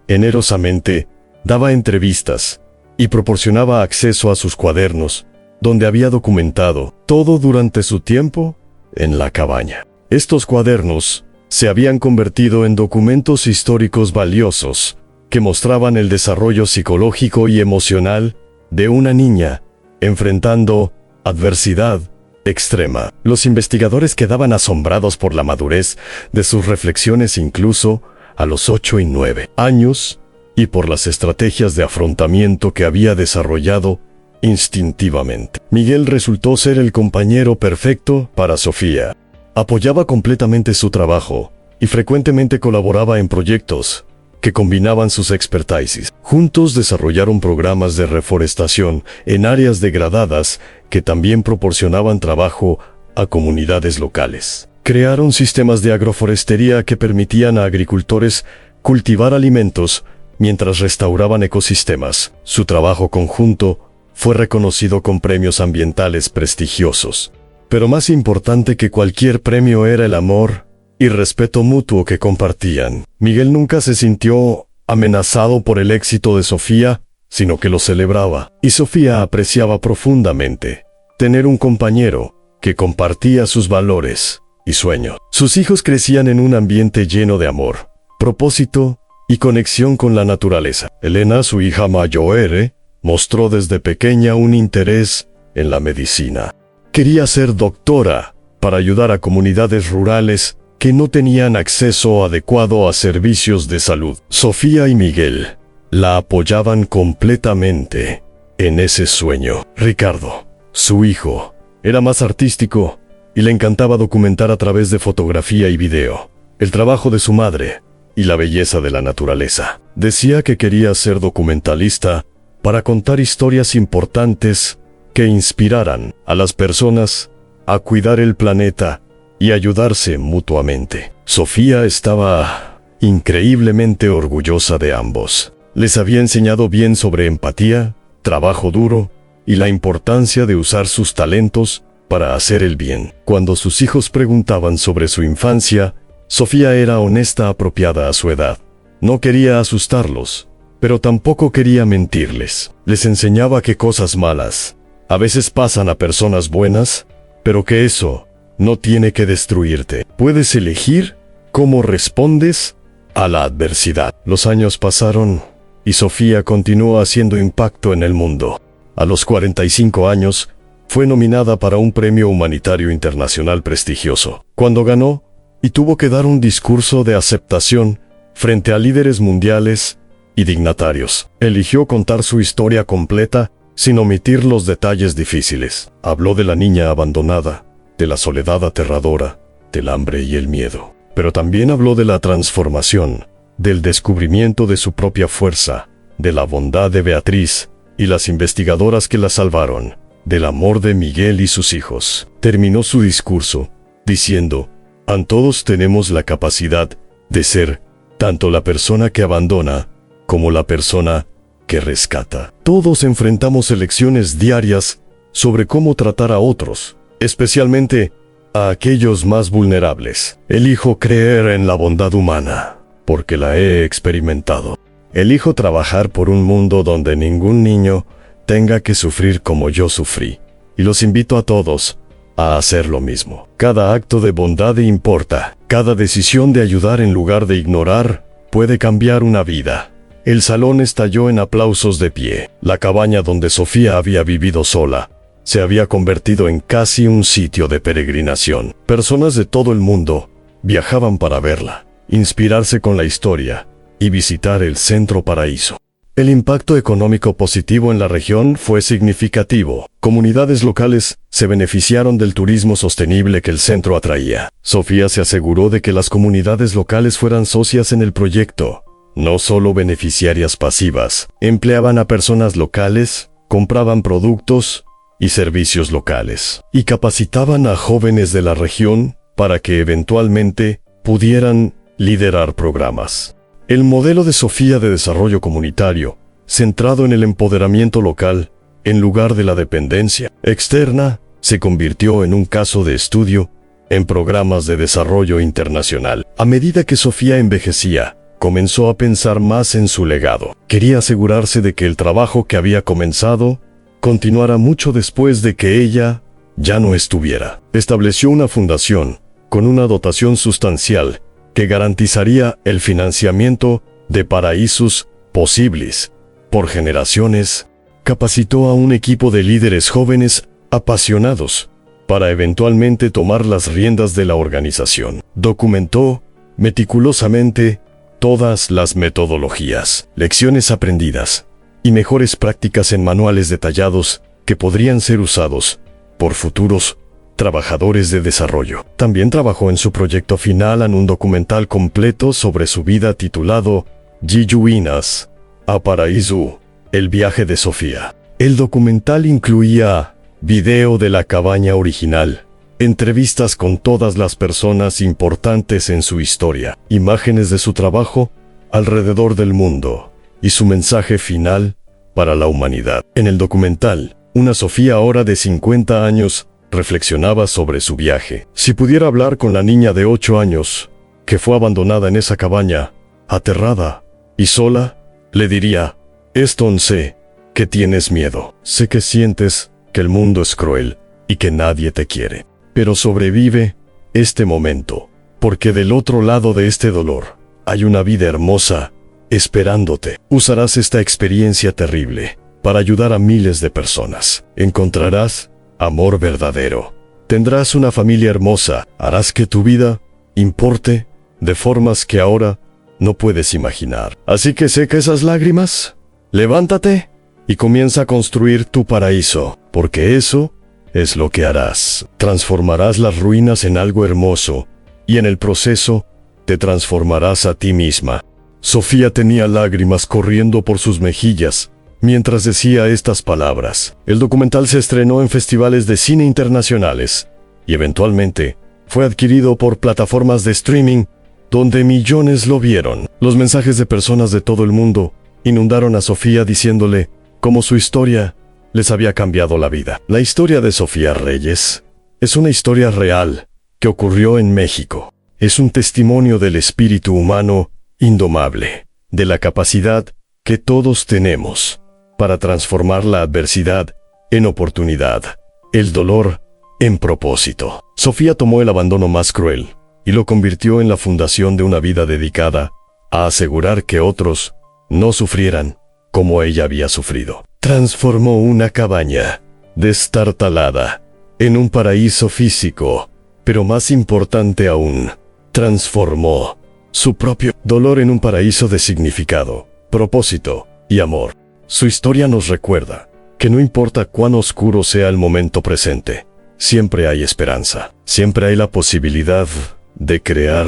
generosamente daba entrevistas y proporcionaba acceso a sus cuadernos, donde había documentado todo durante su tiempo en la cabaña. Estos cuadernos se habían convertido en documentos históricos valiosos que mostraban el desarrollo psicológico y emocional de una niña enfrentando adversidad extrema. Los investigadores quedaban asombrados por la madurez de sus reflexiones incluso a los 8 y 9 años, y por las estrategias de afrontamiento que había desarrollado instintivamente. Miguel resultó ser el compañero perfecto para Sofía. Apoyaba completamente su trabajo y frecuentemente colaboraba en proyectos que combinaban sus expertises. Juntos desarrollaron programas de reforestación en áreas degradadas que también proporcionaban trabajo a comunidades locales. Crearon sistemas de agroforestería que permitían a agricultores cultivar alimentos mientras restauraban ecosistemas. Su trabajo conjunto fue reconocido con premios ambientales prestigiosos. Pero más importante que cualquier premio era el amor y respeto mutuo que compartían. Miguel nunca se sintió amenazado por el éxito de Sofía, sino que lo celebraba. Y Sofía apreciaba profundamente tener un compañero que compartía sus valores y sueños. Sus hijos crecían en un ambiente lleno de amor, propósito y conexión con la naturaleza. Elena, su hija mayor, mostró desde pequeña un interés en la medicina. Quería ser doctora para ayudar a comunidades rurales que no tenían acceso adecuado a servicios de salud. Sofía y Miguel la apoyaban completamente en ese sueño. Ricardo, su hijo, era más artístico y le encantaba documentar a través de fotografía y video el trabajo de su madre y la belleza de la naturaleza. Decía que quería ser documentalista para contar historias importantes que inspiraran a las personas a cuidar el planeta y ayudarse mutuamente. Sofía estaba increíblemente orgullosa de ambos. Les había enseñado bien sobre empatía, trabajo duro y la importancia de usar sus talentos para hacer el bien. Cuando sus hijos preguntaban sobre su infancia, Sofía era honesta apropiada a su edad. No quería asustarlos, pero tampoco quería mentirles. Les enseñaba que cosas malas a veces pasan a personas buenas, pero que eso no tiene que destruirte. Puedes elegir cómo respondes a la adversidad. Los años pasaron y Sofía continuó haciendo impacto en el mundo. A los 45 años, fue nominada para un premio humanitario internacional prestigioso. Cuando ganó, y tuvo que dar un discurso de aceptación frente a líderes mundiales y dignatarios, eligió contar su historia completa sin omitir los detalles difíciles. Habló de la niña abandonada, de la soledad aterradora, del hambre y el miedo. Pero también habló de la transformación, del descubrimiento de su propia fuerza, de la bondad de Beatriz y las investigadoras que la salvaron, del amor de Miguel y sus hijos. Terminó su discurso diciendo: todos tenemos la capacidad de ser tanto la persona que abandona como la persona que rescata. Todos enfrentamos elecciones diarias sobre cómo tratar a otros, especialmente a aquellos más vulnerables. Elijo creer en la bondad humana, porque la he experimentado. Elijo trabajar por un mundo donde ningún niño tenga que sufrir como yo sufrí. Y los invito a todos a hacer lo mismo. Cada acto de bondad importa. Cada decisión de ayudar en lugar de ignorar puede cambiar una vida. El salón estalló en aplausos de pie. La cabaña donde Sofía había vivido sola se había convertido en casi un sitio de peregrinación. Personas de todo el mundo viajaban para verla, inspirarse con la historia y visitar el Centro Paraíso. El impacto económico positivo en la región fue significativo. Comunidades locales se beneficiaron del turismo sostenible que el centro atraía. Sofía se aseguró de que las comunidades locales fueran socias en el proyecto, no solo beneficiarias pasivas. Empleaban a personas locales, compraban productos y servicios locales, y capacitaban a jóvenes de la región para que eventualmente pudieran liderar programas. El modelo de Sofía de desarrollo comunitario, centrado en el empoderamiento local, en lugar de la dependencia externa, se convirtió en un caso de estudio en programas de desarrollo internacional. A medida que Sofía envejecía, comenzó a pensar más en su legado. Quería asegurarse de que el trabajo que había comenzado continuara mucho después de que ella ya no estuviera. Estableció una fundación con una dotación sustancial que garantizaría el financiamiento de paraísos posibles por generaciones. Capacitó a un equipo de líderes jóvenes apasionados para eventualmente tomar las riendas de la organización. Documentó meticulosamente todas las metodologías, lecciones aprendidas y mejores prácticas en manuales detallados que podrían ser usados por futuros trabajadores de desarrollo. También trabajó en su proyecto final en un documental completo sobre su vida titulado Jiyuinas a Paraíso, el viaje de Sofía. El documental incluía video de la cabaña original, entrevistas con todas las personas importantes en su historia, imágenes de su trabajo alrededor del mundo y su mensaje final para la humanidad. En el documental, una Sofía ahora de 50 años reflexionaba sobre su viaje. Si pudiera hablar con la niña de 8 años, que fue abandonada en esa cabaña, aterrada y sola, le diría: Eston, sé que tienes miedo. Sé que sientes que el mundo es cruel y que nadie te quiere. Pero sobrevive este momento, porque del otro lado de este dolor hay una vida hermosa esperándote. Usarás esta experiencia terrible para ayudar a miles de personas. Encontrarás amor verdadero. Tendrás una familia hermosa. Harás que tu vida importe de formas que ahora no puedes imaginar. Así que seca esas lágrimas, levántate y comienza a construir tu paraíso, porque eso es lo que harás. Transformarás las ruinas en algo hermoso y en el proceso te transformarás a ti misma. Sofía tenía lágrimas corriendo por sus mejillas mientras decía estas palabras. El documental se estrenó en festivales de cine internacionales y eventualmente fue adquirido por plataformas de streaming donde millones lo vieron. Los mensajes de personas de todo el mundo inundaron a Sofía diciéndole cómo su historia les había cambiado la vida. La historia de Sofía Reyes es una historia real que ocurrió en México. Es un testimonio del espíritu humano indomable, de la capacidad que todos tenemos para transformar la adversidad en oportunidad, el dolor en propósito. Sofía tomó el abandono más cruel y lo convirtió en la fundación de una vida dedicada a asegurar que otros no sufrieran como ella había sufrido. Transformó una cabaña destartalada en un paraíso físico, pero más importante aún, transformó su propio dolor en un paraíso de significado, propósito y amor. Su historia nos recuerda que no importa cuán oscuro sea el momento presente, siempre hay esperanza, siempre hay la posibilidad de crear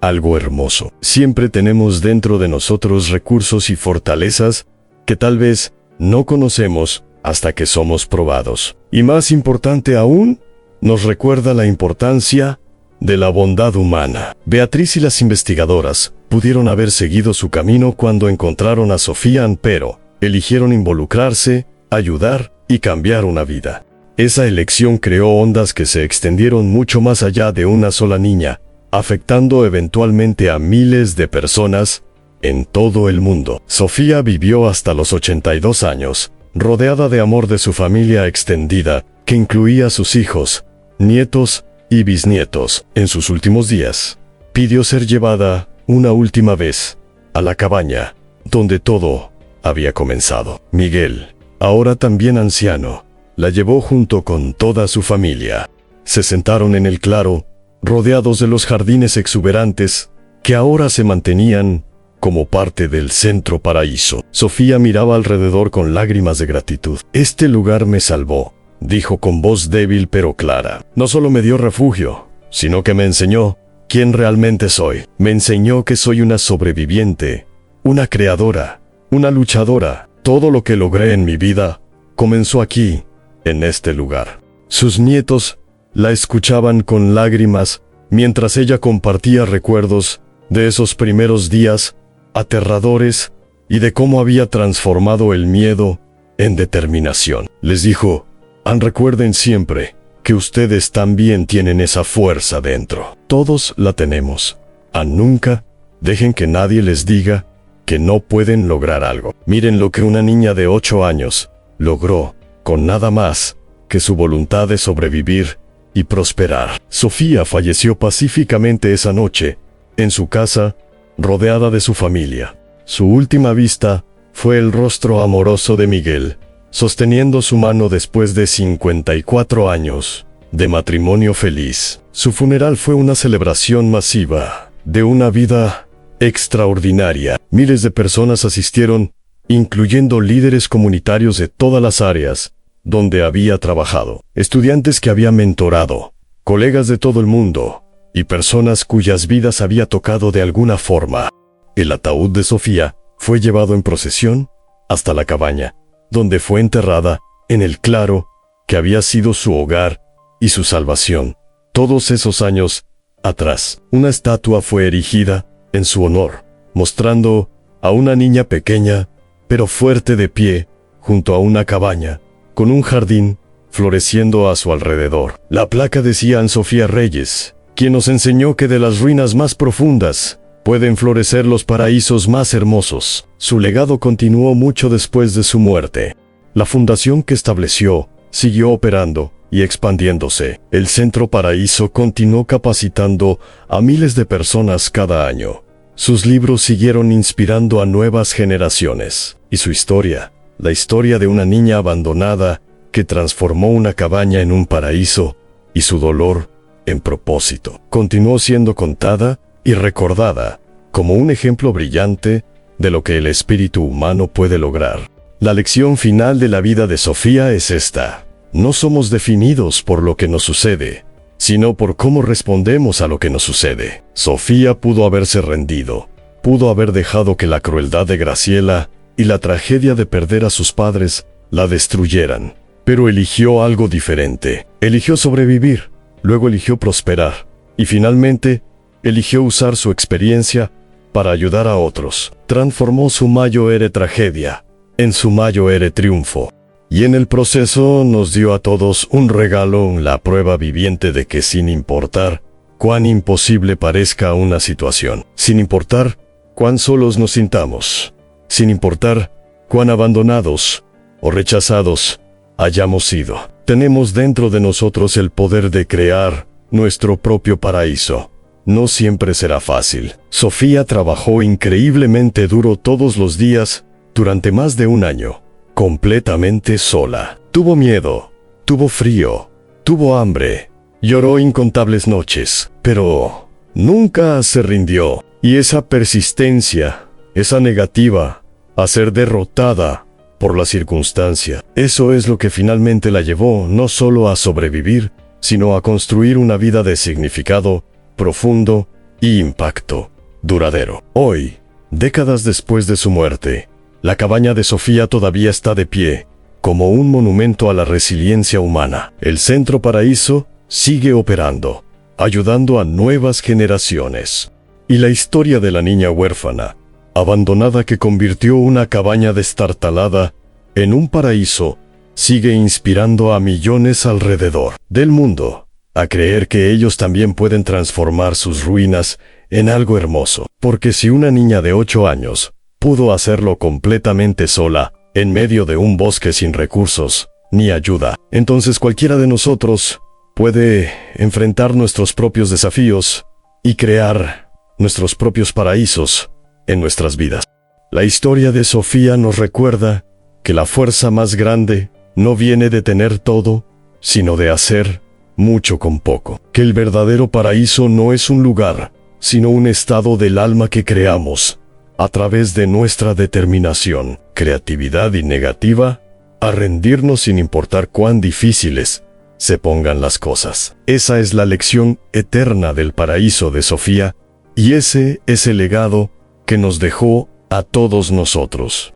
algo hermoso. Siempre tenemos dentro de nosotros recursos y fortalezas que tal vez no conocemos hasta que somos probados. Y más importante aún, nos recuerda la importancia de la bondad humana. Beatriz y las investigadoras pudieron haber seguido su camino cuando encontraron a Sofía, pero eligieron involucrarse, ayudar y cambiar una vida. Esa elección creó ondas que se extendieron mucho más allá de una sola niña, afectando eventualmente a miles de personas en todo el mundo. Sofía vivió hasta los 82 años, rodeada de amor de su familia extendida, que incluía a sus hijos, nietos y bisnietos. En sus últimos días, pidió ser llevada una última vez a la cabaña donde todo había comenzado. Miguel, ahora también anciano, la llevó junto con toda su familia. Se sentaron en el claro, rodeados de los jardines exuberantes que ahora se mantenían como parte del centro paraíso. Sofía miraba alrededor con lágrimas de gratitud. Este lugar me salvó, dijo con voz débil pero clara. No solo me dio refugio, sino que me enseñó quién realmente soy. Me enseñó que soy una sobreviviente, una creadora, una luchadora. Todo lo que logré en mi vida comenzó aquí, en este lugar. Sus nietos la escuchaban con lágrimas mientras ella compartía recuerdos de esos primeros días aterradores y de cómo había transformado el miedo en determinación. Les dijo: recuerden siempre que ustedes también tienen esa fuerza dentro. Todos la tenemos. Nunca dejen que nadie les diga que no pueden lograr algo. Miren lo que una niña de 8 años logró con nada más que su voluntad de sobrevivir y prosperar. Sofía falleció pacíficamente esa noche, en su casa, rodeada de su familia. Su última vista fue el rostro amoroso de Miguel, sosteniendo su mano después de 54 años de matrimonio feliz. Su funeral fue una celebración masiva de una vida extraordinaria. Miles de personas asistieron, incluyendo líderes comunitarios de todas las áreas donde había trabajado, estudiantes que había mentorado, colegas de todo el mundo y personas cuyas vidas había tocado de alguna forma. El ataúd de Sofía fue llevado en procesión hasta la cabaña, donde fue enterrada en el claro que había sido su hogar y su salvación. Todos esos años atrás, una estatua fue erigida en su honor, mostrando a una niña pequeña, pero fuerte de pie, junto a una cabaña, con un jardín floreciendo a su alrededor. La placa decía: Sofía Reyes, quien nos enseñó que de las ruinas más profundas pueden florecer los paraísos más hermosos. Su legado continuó mucho después de su muerte. La fundación que estableció siguió operando y expandiéndose. El Centro Paraíso continuó capacitando a miles de personas cada año. Sus libros siguieron inspirando a nuevas generaciones. Y su historia, la historia de una niña abandonada que transformó una cabaña en un paraíso y su dolor en propósito, continuó siendo contada y recordada como un ejemplo brillante de lo que el espíritu humano puede lograr. La lección final de la vida de Sofía es esta: no somos definidos por lo que nos sucede, sino por cómo respondemos a lo que nos sucede. Sofía pudo haberse rendido, pudo haber dejado que la crueldad de Graciela y la tragedia de perder a sus padres la destruyeran, pero eligió algo diferente. Eligió sobrevivir, luego eligió prosperar, y finalmente eligió usar su experiencia para ayudar a otros. Transformó su mayor tragedia en su mayor triunfo. Y en el proceso nos dio a todos un regalo, la prueba viviente de que sin importar cuán imposible parezca una situación, sin importar cuán solos nos sintamos, sin importar cuán abandonados o rechazados hayamos sido, tenemos dentro de nosotros el poder de crear nuestro propio paraíso. No siempre será fácil. Sofía trabajó increíblemente duro todos los días durante más de un año, completamente sola. Tuvo miedo, tuvo frío, tuvo hambre, lloró incontables noches, pero nunca se rindió. Y esa persistencia, esa negativa a ser derrotada por la circunstancia, eso es lo que finalmente la llevó no solo a sobrevivir, sino a construir una vida de significado profundo y impacto duradero. Hoy, décadas después de su muerte, la cabaña de Sofía todavía está de pie, como un monumento a la resiliencia humana. El Centro Paraíso sigue operando, ayudando a nuevas generaciones. Y la historia de la niña huérfana, abandonada que convirtió una cabaña destartalada en un paraíso, sigue inspirando a millones alrededor del mundo a creer que ellos también pueden transformar sus ruinas en algo hermoso. Porque si una niña de 8 años pudo hacerlo completamente sola, en medio de un bosque sin recursos ni ayuda, entonces cualquiera de nosotros puede enfrentar nuestros propios desafíos y crear nuestros propios paraísos en nuestras vidas. La historia de Sofía nos recuerda que la fuerza más grande no viene de tener todo, sino de hacer mucho con poco. Que el verdadero paraíso no es un lugar, sino un estado del alma que creamos a través de nuestra determinación, creatividad y negativa, a rendirnos sin importar cuán difíciles se pongan las cosas. Esa es la lección eterna del paraíso de Sofía, y ese es el legado que nos dejó a todos nosotros.